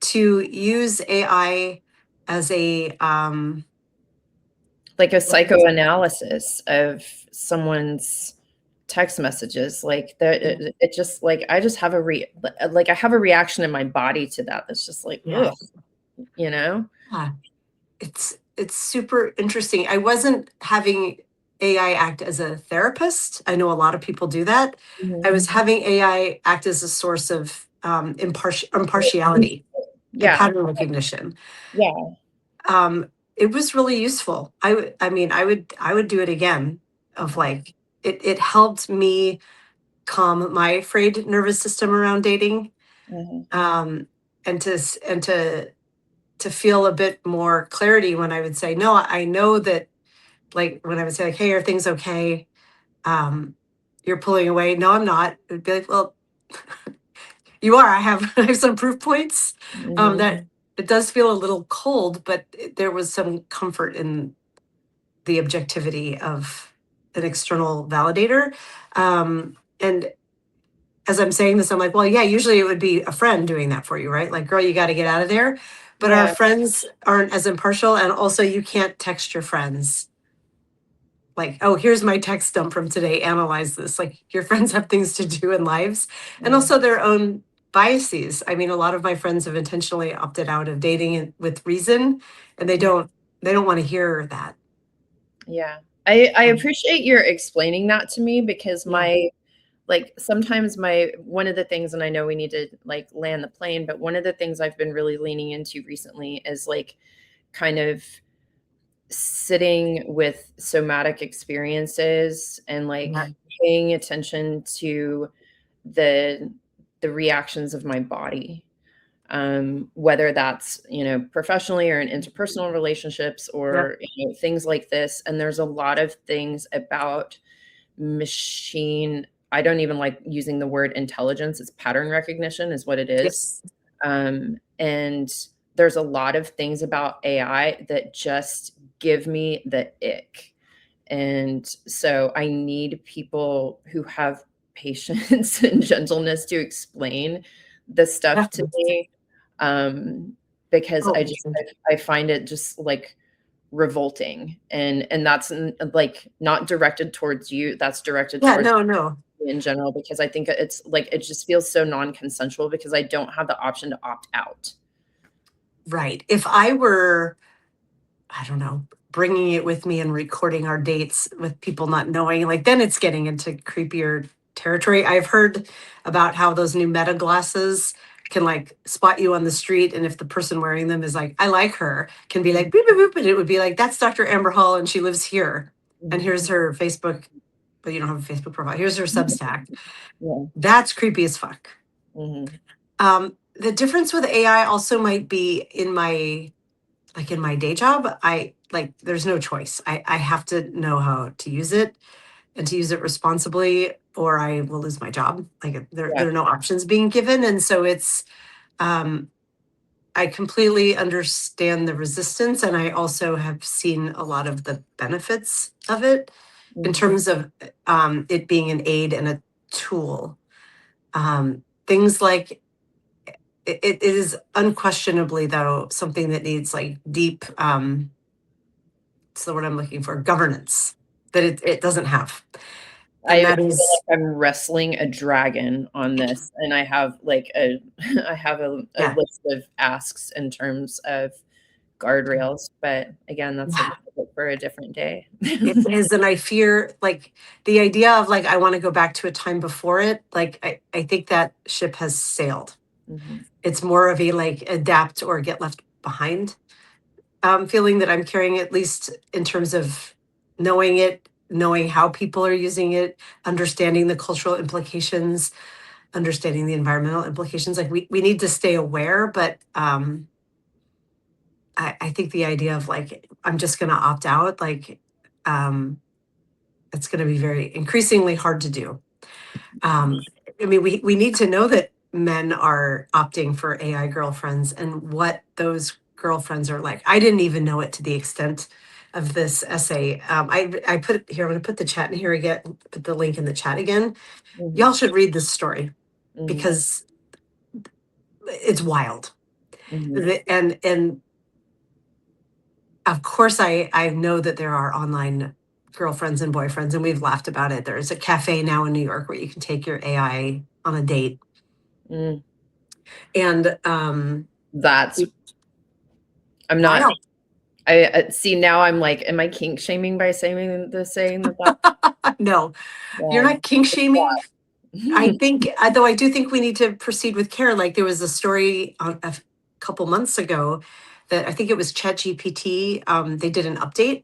Speaker 1: to use AI as a
Speaker 2: like a
Speaker 1: Right.
Speaker 2: psychoanalysis of someone's text messages. Like that,
Speaker 1: Yeah.
Speaker 2: it just like I just have like I have a reaction in my body to that. That's just like,
Speaker 1: Yeah.
Speaker 2: ugh, you know?
Speaker 1: Yeah. It's super interesting. I wasn't having AI act as a therapist. I know a lot of people do that. I
Speaker 2: Mhm.
Speaker 1: was having AI act as a source of impartiality and
Speaker 2: Yeah,
Speaker 1: pattern recognition.
Speaker 2: yeah.
Speaker 1: Um, it was really useful. I mean, I would do it again. Of like, it helped me calm my frayed nervous system around dating,
Speaker 2: Mhm.
Speaker 1: um, and to feel a bit more clarity when I would say, no, I know that, like when I would say like, hey, are things okay? Um, you're pulling away. No, I'm not. It would be like, well, you are. I have I have some proof points.
Speaker 2: Mhm.
Speaker 1: That it does feel a little cold, but there was some comfort in the objectivity of an external validator. And as I'm saying this, I'm like, well, yeah, usually it would be a friend doing that for you, right? Like, girl, you got to get out of there. But our
Speaker 2: Yeah.
Speaker 1: friends aren't as impartial. And also, you can't text your friends like, oh, here's my text dump from today. Analyze this. Like, your friends have things to do in lives and
Speaker 2: Mhm.
Speaker 1: also their own biases. I mean, a lot of my friends have intentionally opted out of dating with reason, and they don't want to hear that.
Speaker 2: Yeah. I
Speaker 1: Um,
Speaker 2: appreciate your explaining that to me because
Speaker 1: yeah.
Speaker 2: my like sometimes my one of the things, and I know we need to like land the plane, but one of the things I've been really leaning into recently is like kind of sitting with somatic experiences and
Speaker 1: Yeah.
Speaker 2: like paying attention to the the reactions of my body, whether that's professionally or in interpersonal relationships
Speaker 1: Yep.
Speaker 2: or things like this. And there's a lot of things about machine. I don't even like using the word intelligence. It's pattern recognition is what it is.
Speaker 1: Yes.
Speaker 2: And there's a lot of things about AI that just give me the ick. And so I need people who have patience and gentleness to explain the stuff to
Speaker 1: Definitely.
Speaker 2: me, um, because
Speaker 1: Oh,
Speaker 2: I find it just like revolting, and that's like not directed towards you. That's directed
Speaker 1: yeah.
Speaker 2: towards
Speaker 1: No, no.
Speaker 2: me in general because I think it's like it just feels so non-consensual because I don't have the option to opt out.
Speaker 1: Right. If I were, I don't know, bringing it with me and recording our dates with people not knowing, like then it's getting into creepier territory. I've heard about how those new meta glasses can like spot you on the street. And if the person wearing them is like, I like her, can be
Speaker 2: Mhm,
Speaker 1: like, boop, boop, boop. And it would be like, that's Dr. Amber Hall and she lives here. And
Speaker 2: mhm,
Speaker 1: here's her Facebook, but you don't have a Facebook profile. Here's her
Speaker 2: mhm,
Speaker 1: Substack.
Speaker 2: yeah,
Speaker 1: That's creepy as fuck.
Speaker 2: mhm,
Speaker 1: The difference with AI also might be in my like in my day job, I like there's no choice. I have to know how to use it and to use it responsibly or I will lose my job. Like
Speaker 2: yeah,
Speaker 1: there are no options being given. And so it's um I completely understand the resistance and I also have seen a lot of the benefits of it in
Speaker 2: mhm.
Speaker 1: terms of it being an aid and a tool. Things like it is unquestionably though something that needs like deep it's the word I'm looking for, governance that it doesn't have. And
Speaker 2: I
Speaker 1: that
Speaker 2: feel
Speaker 1: is,
Speaker 2: like I'm wrestling a dragon on this, and I have like a I have a
Speaker 1: yeah,
Speaker 2: list of asks in terms of guardrails, but again, that's a
Speaker 1: yeah,
Speaker 2: topic for a different day.
Speaker 1: it is. And I fear like the idea of like, I want to go back to a time before it. Like, I think that ship has sailed.
Speaker 2: Mhm,
Speaker 1: It's more of a like adapt or get left behind feeling that I'm carrying, at least in terms of knowing it, knowing how people are using it, understanding the cultural implications, understanding the environmental implications. Like we need to stay aware, but I think the idea of like I'm just going to opt out, like um, it's going to be very increasingly hard to do. Um, I mean, we need to know that men are opting for AI girlfriends and what those girlfriends are like. I didn't even know it to the extent of this essay. I put it here. I'm going to put the chat in here again. Put the link in the chat again.
Speaker 2: mhm,
Speaker 1: Y'all should read this story
Speaker 2: mhm,
Speaker 1: because it's wild.
Speaker 2: mhm.
Speaker 1: And of course, I know that there are online girlfriends and boyfriends, and we've laughed about it. There's a cafe now in New York where you can take your AI on a date.
Speaker 2: Mm,
Speaker 1: And
Speaker 2: that's I'm
Speaker 1: I
Speaker 2: not.
Speaker 1: don't
Speaker 2: I see now. I'm like, am I kink shaming by saying that? That's
Speaker 1: no, you're
Speaker 2: well,
Speaker 1: not kink shaming. I
Speaker 2: yeah.
Speaker 1: think, though, I do think we need to proceed with care. Like there was a story a couple months ago that I think it was ChatGPT. They did an update,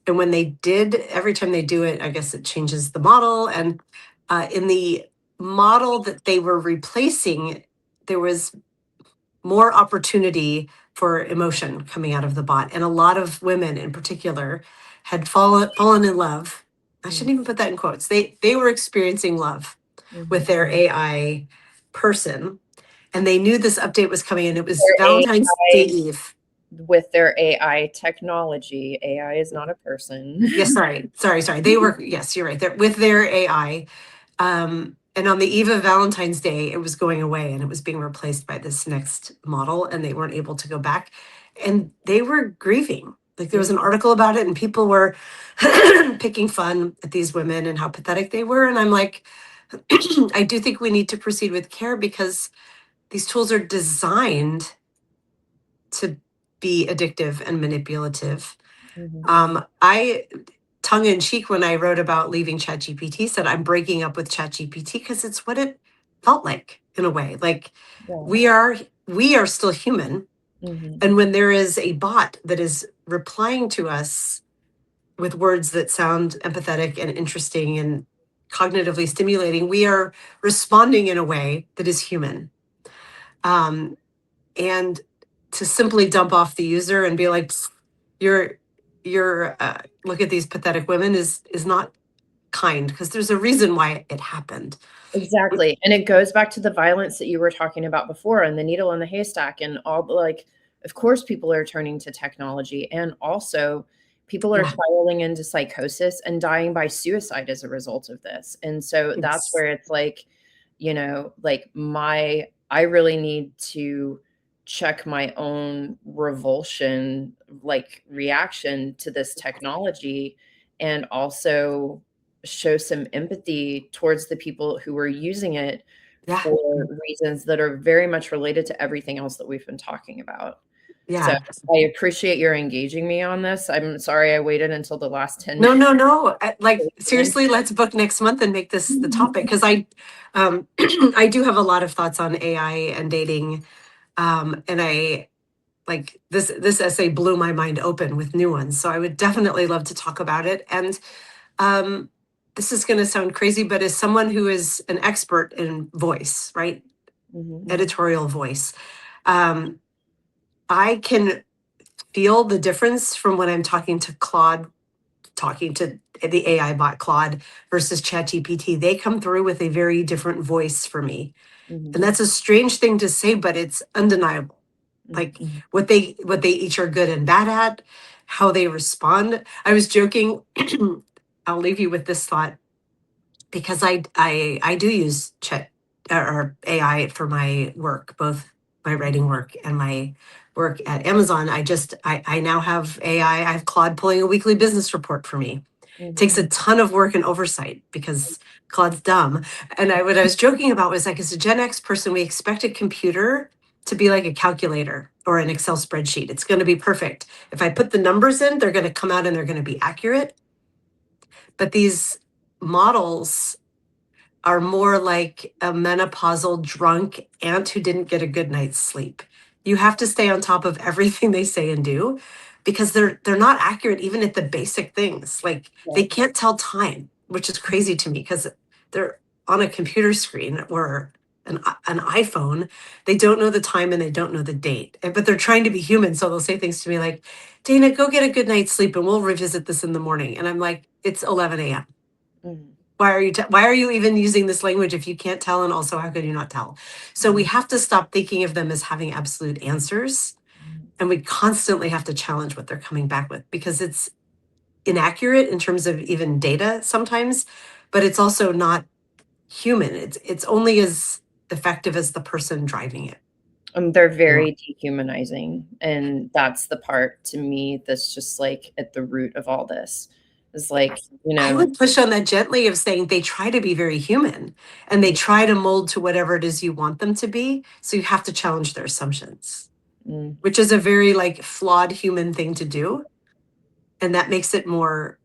Speaker 1: and when they did, every time they do it, I guess it changes the model. And in the model that they were replacing, there was more opportunity for emotion coming out of the bot, and a lot of women, in particular, had fallen in love. I
Speaker 2: Mm,
Speaker 1: shouldn't even put that in quotes. They were experiencing love with
Speaker 2: mhm.
Speaker 1: their AI person. And they knew this update was coming in. It was
Speaker 2: Their
Speaker 1: Valentine's Day
Speaker 2: AI
Speaker 1: Eve.
Speaker 2: with their AI technology. AI is not a
Speaker 1: Yes,
Speaker 2: person.
Speaker 1: sorry. They were, yes, you're right. They're with their AI. And on the eve of Valentine's Day, it was going away and it was being replaced by this next model, and they weren't able to go back. And they were grieving. Like there was an
Speaker 2: Mhm,
Speaker 1: article about it, and people were picking fun at these women and how pathetic they were. And I'm like, I do think we need to proceed with care because these tools are designed to be addictive and manipulative.
Speaker 2: mhm.
Speaker 1: I, tongue in cheek, when I wrote about leaving ChatGPT, said I'm breaking up with ChatGPT because it's what it felt like in a way. Like
Speaker 2: Yeah.
Speaker 1: we are we are still human,
Speaker 2: Mhm,
Speaker 1: and when there is a bot that is replying to us with words that sound empathetic and interesting and cognitively stimulating, we are responding in a way that is human. Um, and to simply dump off the user and be like, you're look at these pathetic women is not kind, because there's a reason why it happened.
Speaker 2: exactly, and it goes back to the violence that you were talking about before and the needle in the haystack and all the like, of course, people are turning to technology, and also people are
Speaker 1: Yeah,
Speaker 2: spiraling into psychosis and dying by suicide as a result of this, and so that's
Speaker 1: yes,
Speaker 2: where it's like, like I really need to check my own revulsion, like, reaction to this technology, and also show some empathy towards the people who are using it
Speaker 1: yeah,
Speaker 2: for reasons that are very much related to everything else that we've been talking about. So
Speaker 1: yeah.
Speaker 2: I appreciate your engaging me on this. I'm sorry I waited until the last 10
Speaker 1: No,
Speaker 2: minutes.
Speaker 1: no, no. Like seriously, let's book next month and make this the topic, because I do have a lot of thoughts on AI and dating. And I like this essay blew my mind open with new ones. So I would definitely love to talk about it. And um, this is going to sound crazy, but as someone who is an expert in voice, right,
Speaker 2: Mhm,
Speaker 1: editorial voice, um, I can feel the difference from when I'm talking to Claude, talking to the AI bot Claude versus ChatGPT. They come through with a very different voice for me. And
Speaker 2: mhm,
Speaker 1: that's a strange thing to say, but it's undeniable. Like
Speaker 2: mhm,
Speaker 1: what they each are good and bad at, how they respond. I was joking. I'll leave you with this thought, because I do use chat or AI for my work, both my writing work and my work at Amazon. I now have AI. I have Claude pulling a weekly business report for me. It
Speaker 2: mhm,
Speaker 1: takes a ton of work and oversight because Claude's dumb. And what I was joking about was, like, as a Gen X person, we expect a computer to be like a calculator or an Excel spreadsheet. It's going to be perfect. If I put the numbers in, they're going to come out and they're going to be accurate. But these models are more like a menopausal drunk aunt who didn't get a good night's sleep. You have to stay on top of everything they say and do, because they're not accurate even at the basic things. Like
Speaker 2: yeah,
Speaker 1: they can't tell time, which is crazy to me, because they're on a computer screen or an iPhone. They don't know the time and they don't know the date, but they're trying to be human. So they'll say things to me like, Dana, go get a good night's sleep and we'll revisit this in the morning. And I'm like, it's 11 a.m.
Speaker 2: mhm,
Speaker 1: Why are you even using this language if you can't tell, and also how could you not tell? So we
Speaker 2: mhm,
Speaker 1: have to stop thinking of them as having absolute answers,
Speaker 2: mhm,
Speaker 1: and we constantly have to challenge what they're coming back with, because it's inaccurate in terms of even data sometimes, but it's also not human. It's only as effective as the person driving it.
Speaker 2: They're
Speaker 1: Yeah.
Speaker 2: very dehumanizing, and that's the part to me that's just like at the root of all this. Is like,
Speaker 1: I would push on that gently of saying they try to be very human and they try to mold to whatever it is you want them to be. So you have to challenge their assumptions,
Speaker 2: mm,
Speaker 1: which is a very like flawed human thing to do. And that makes it more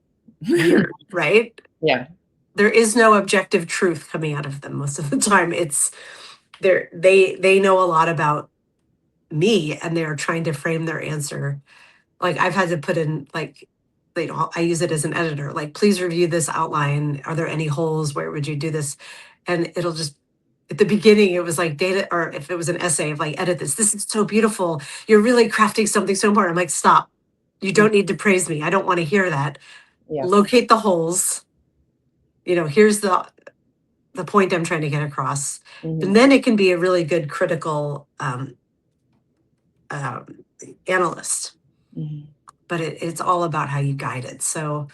Speaker 1: weird, right?
Speaker 2: yeah,
Speaker 1: There is no objective truth coming out of them most of the time. It's they know a lot about me and they're trying to frame their answer. Like I've had to put in like I use it as an editor. Like, please review this outline. Are there any holes? Where would you do this? And it'll just at the beginning it was like data, or if it was an essay of like edit this. This is so beautiful. You're really crafting something so important. I'm like, stop. You
Speaker 2: mm,
Speaker 1: don't need to praise me. I don't want to hear that.
Speaker 2: yeah,
Speaker 1: Locate the holes. Here's the point I'm trying to get across. And
Speaker 2: mhm,
Speaker 1: then it can be a really good critical um, analyst.
Speaker 2: mhm,
Speaker 1: But it's all about how you guide it. So,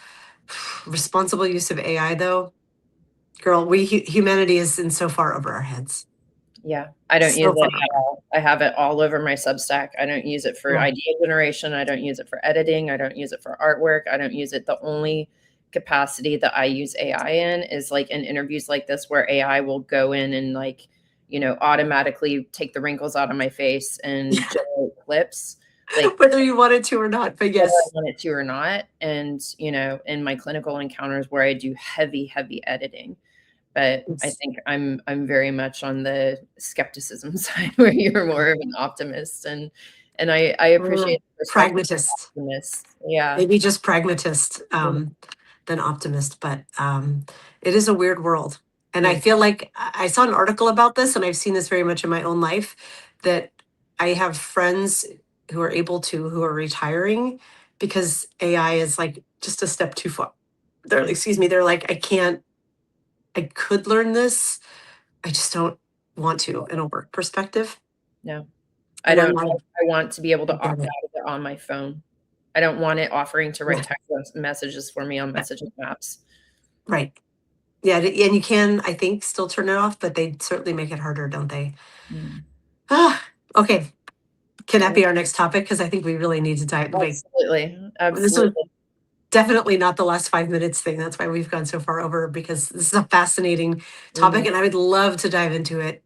Speaker 1: responsible use of AI, though, girl, humanity is in so far over our heads.
Speaker 2: yeah. I don't use
Speaker 1: So
Speaker 2: it
Speaker 1: far
Speaker 2: at
Speaker 1: over.
Speaker 2: all. I have it all over my Substack. I don't use it for
Speaker 1: Yeah.
Speaker 2: idea generation. I don't use it for editing. I don't use it for artwork. I don't use it. The only capacity that I use AI in is like in interviews like this, where AI will go in and like, automatically take the wrinkles out of my face and generate clips. Like,
Speaker 1: Whether you wanted to or not, but
Speaker 2: whether I
Speaker 1: yes,
Speaker 2: want it to or not. And, in my clinical encounters where I do heavy, heavy editing. But I
Speaker 1: it's
Speaker 2: think I'm very much on the skepticism side where you're more of an optimist, and I appreciate the perspective of
Speaker 1: pragmatist,
Speaker 2: optimists. Yeah.
Speaker 1: maybe just pragmatist
Speaker 2: Mhm.
Speaker 1: than optimist, but it is a weird world. And I
Speaker 2: Yeah.
Speaker 1: feel like I saw an article about this, and I've seen this very much in my own life that I have friends who are retiring because AI is like just a step too far. Excuse me, they're like, I could learn this. I just don't want to in a work perspective.
Speaker 2: No. I
Speaker 1: And I'm
Speaker 2: don't
Speaker 1: not,
Speaker 2: I want to be able
Speaker 1: I
Speaker 2: to
Speaker 1: get
Speaker 2: opt
Speaker 1: it.
Speaker 2: out of it on my phone. I don't want it offering to write
Speaker 1: Yeah,
Speaker 2: text messages for me on
Speaker 1: yeah,
Speaker 2: messaging apps.
Speaker 1: right. Yeah, and you can, I think, still turn it off, but they certainly make it harder, don't they?
Speaker 2: Mm.
Speaker 1: Ah, okay. Can that
Speaker 2: Yeah.
Speaker 1: be our next topic? Because I think we really need to dive. Like,
Speaker 2: Absolutely.
Speaker 1: this was
Speaker 2: Absolutely.
Speaker 1: definitely not the last 5 minutes thing. That's why we've gone so far over because this is a fascinating
Speaker 2: Mhm.
Speaker 1: topic, and I would love to dive into it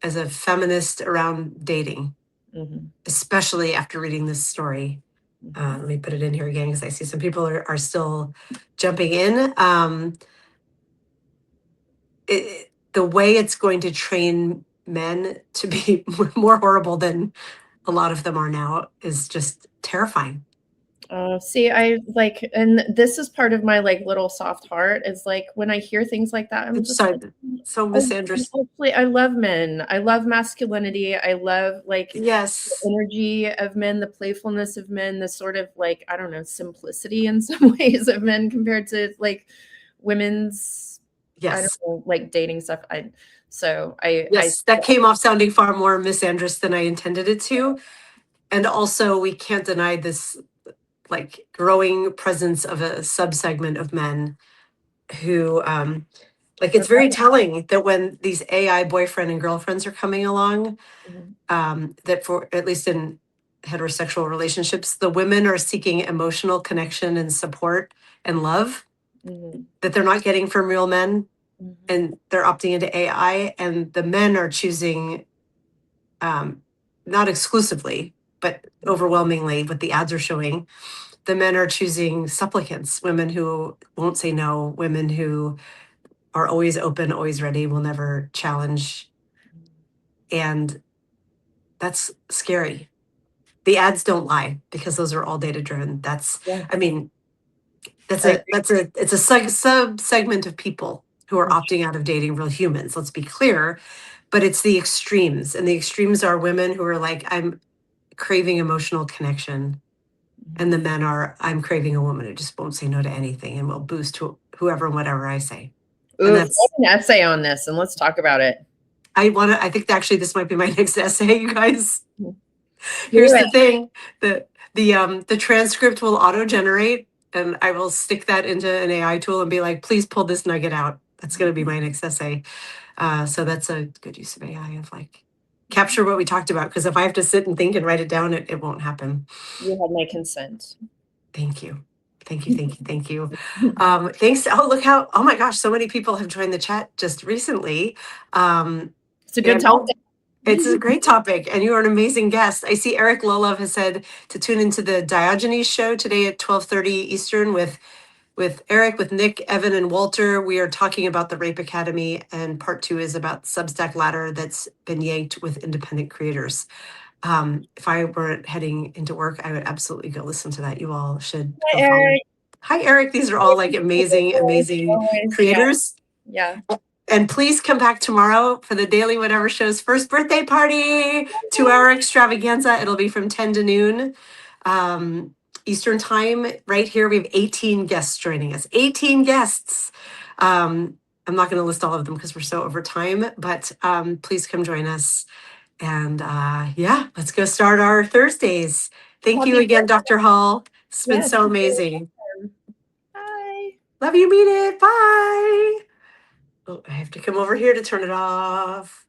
Speaker 1: as a feminist around dating,
Speaker 2: Mhm.
Speaker 1: especially after reading this story.
Speaker 2: Mhm.
Speaker 1: Let me put it in here again because I see some people are still jumping in. The way it's going to train men to be more horrible than a lot of them are now is just terrifying.
Speaker 2: See, I like, and this is part of my like little soft heart is like when I hear things like that, I'm
Speaker 1: It's
Speaker 2: just
Speaker 1: so
Speaker 2: like,
Speaker 1: so
Speaker 2: oh,
Speaker 1: misandrous.
Speaker 2: hopefully, I love men. I love masculinity. I love like the
Speaker 1: Yes,
Speaker 2: energy of men, the playfulness of men, the sort of like, I don't know, simplicity in some ways of men compared to like women's, I don't
Speaker 1: yes,
Speaker 2: know, like dating stuff. I
Speaker 1: yes. That came off sounding far more misandrous than I intended it to. And also, we can't deny this like growing presence of a subsegment of men who like it's very telling that when these AI boyfriend and girlfriends are coming along,
Speaker 2: Mhm,
Speaker 1: that for at least in heterosexual relationships, the women are seeking emotional connection and support and love
Speaker 2: mhm,
Speaker 1: that they're not getting from real men,
Speaker 2: mhm,
Speaker 1: and they're opting into AI, and the men are choosing um, not exclusively, but overwhelmingly, what the ads are showing. The men are choosing supplicants, women who won't say no, women who are always open, always ready, will never challenge. And that's scary. The ads don't lie because those are all data driven.
Speaker 2: yeah,
Speaker 1: I mean,
Speaker 2: I agree.
Speaker 1: it's a sub segment of people who are opting out of dating real humans. Let's be clear, but it's the extremes, and the extremes are women who are like, I'm craving emotional connection, and
Speaker 2: Mhm.
Speaker 1: the men are, I'm craving a woman who just won't say no to anything and will boost to whoever and whatever I say. And
Speaker 2: Oof, write
Speaker 1: that's
Speaker 2: an essay on this and let's talk about it.
Speaker 1: I think actually this might be my next essay, you guys.
Speaker 2: Do
Speaker 1: Here's
Speaker 2: it.
Speaker 1: the thing: the transcript will auto generate, and I will stick that into an AI tool and be like, please pull this nugget out. That's going to be my next essay. So that's a good use of AI of like capture what we talked about, because if I have to sit and think and write it down, it won't happen.
Speaker 2: You have my consent.
Speaker 1: Thank you. Thank you, thank you, thank you. Thanks. Oh, look how, oh my gosh, so many people have joined the chat just recently.
Speaker 2: It's a good topic.
Speaker 1: It's a great topic, and you are an amazing guest. I see Eric Lolov has said to tune into the Diogenes show today at 12:30 Eastern with Eric, with Nick, Evan, and Walter. We are talking about the Rape Academy, and part 2 is about Substack Ladder that's been yanked with independent creators. If I weren't heading into work, I would absolutely go listen to that. You all should
Speaker 2: Hi,
Speaker 1: go follow.
Speaker 2: Eric.
Speaker 1: Hi, Eric. These are all like amazing, amazing creators.
Speaker 2: Yeah.
Speaker 1: And please come back tomorrow for the Daily Whatever Show's first birthday party, 2-hour extravaganza. It'll be from 10 to noon Eastern time. Right here, we have 18 guests joining us. 18 guests. I'm not going to list all of them because we're so over time, but please come join us. And yeah, let's go start our Thursdays. Thank you again, Dr. Hall. It's been so amazing.
Speaker 2: Bye.
Speaker 1: Love you, meet it. Bye. Oh, I have to come over here to turn it off.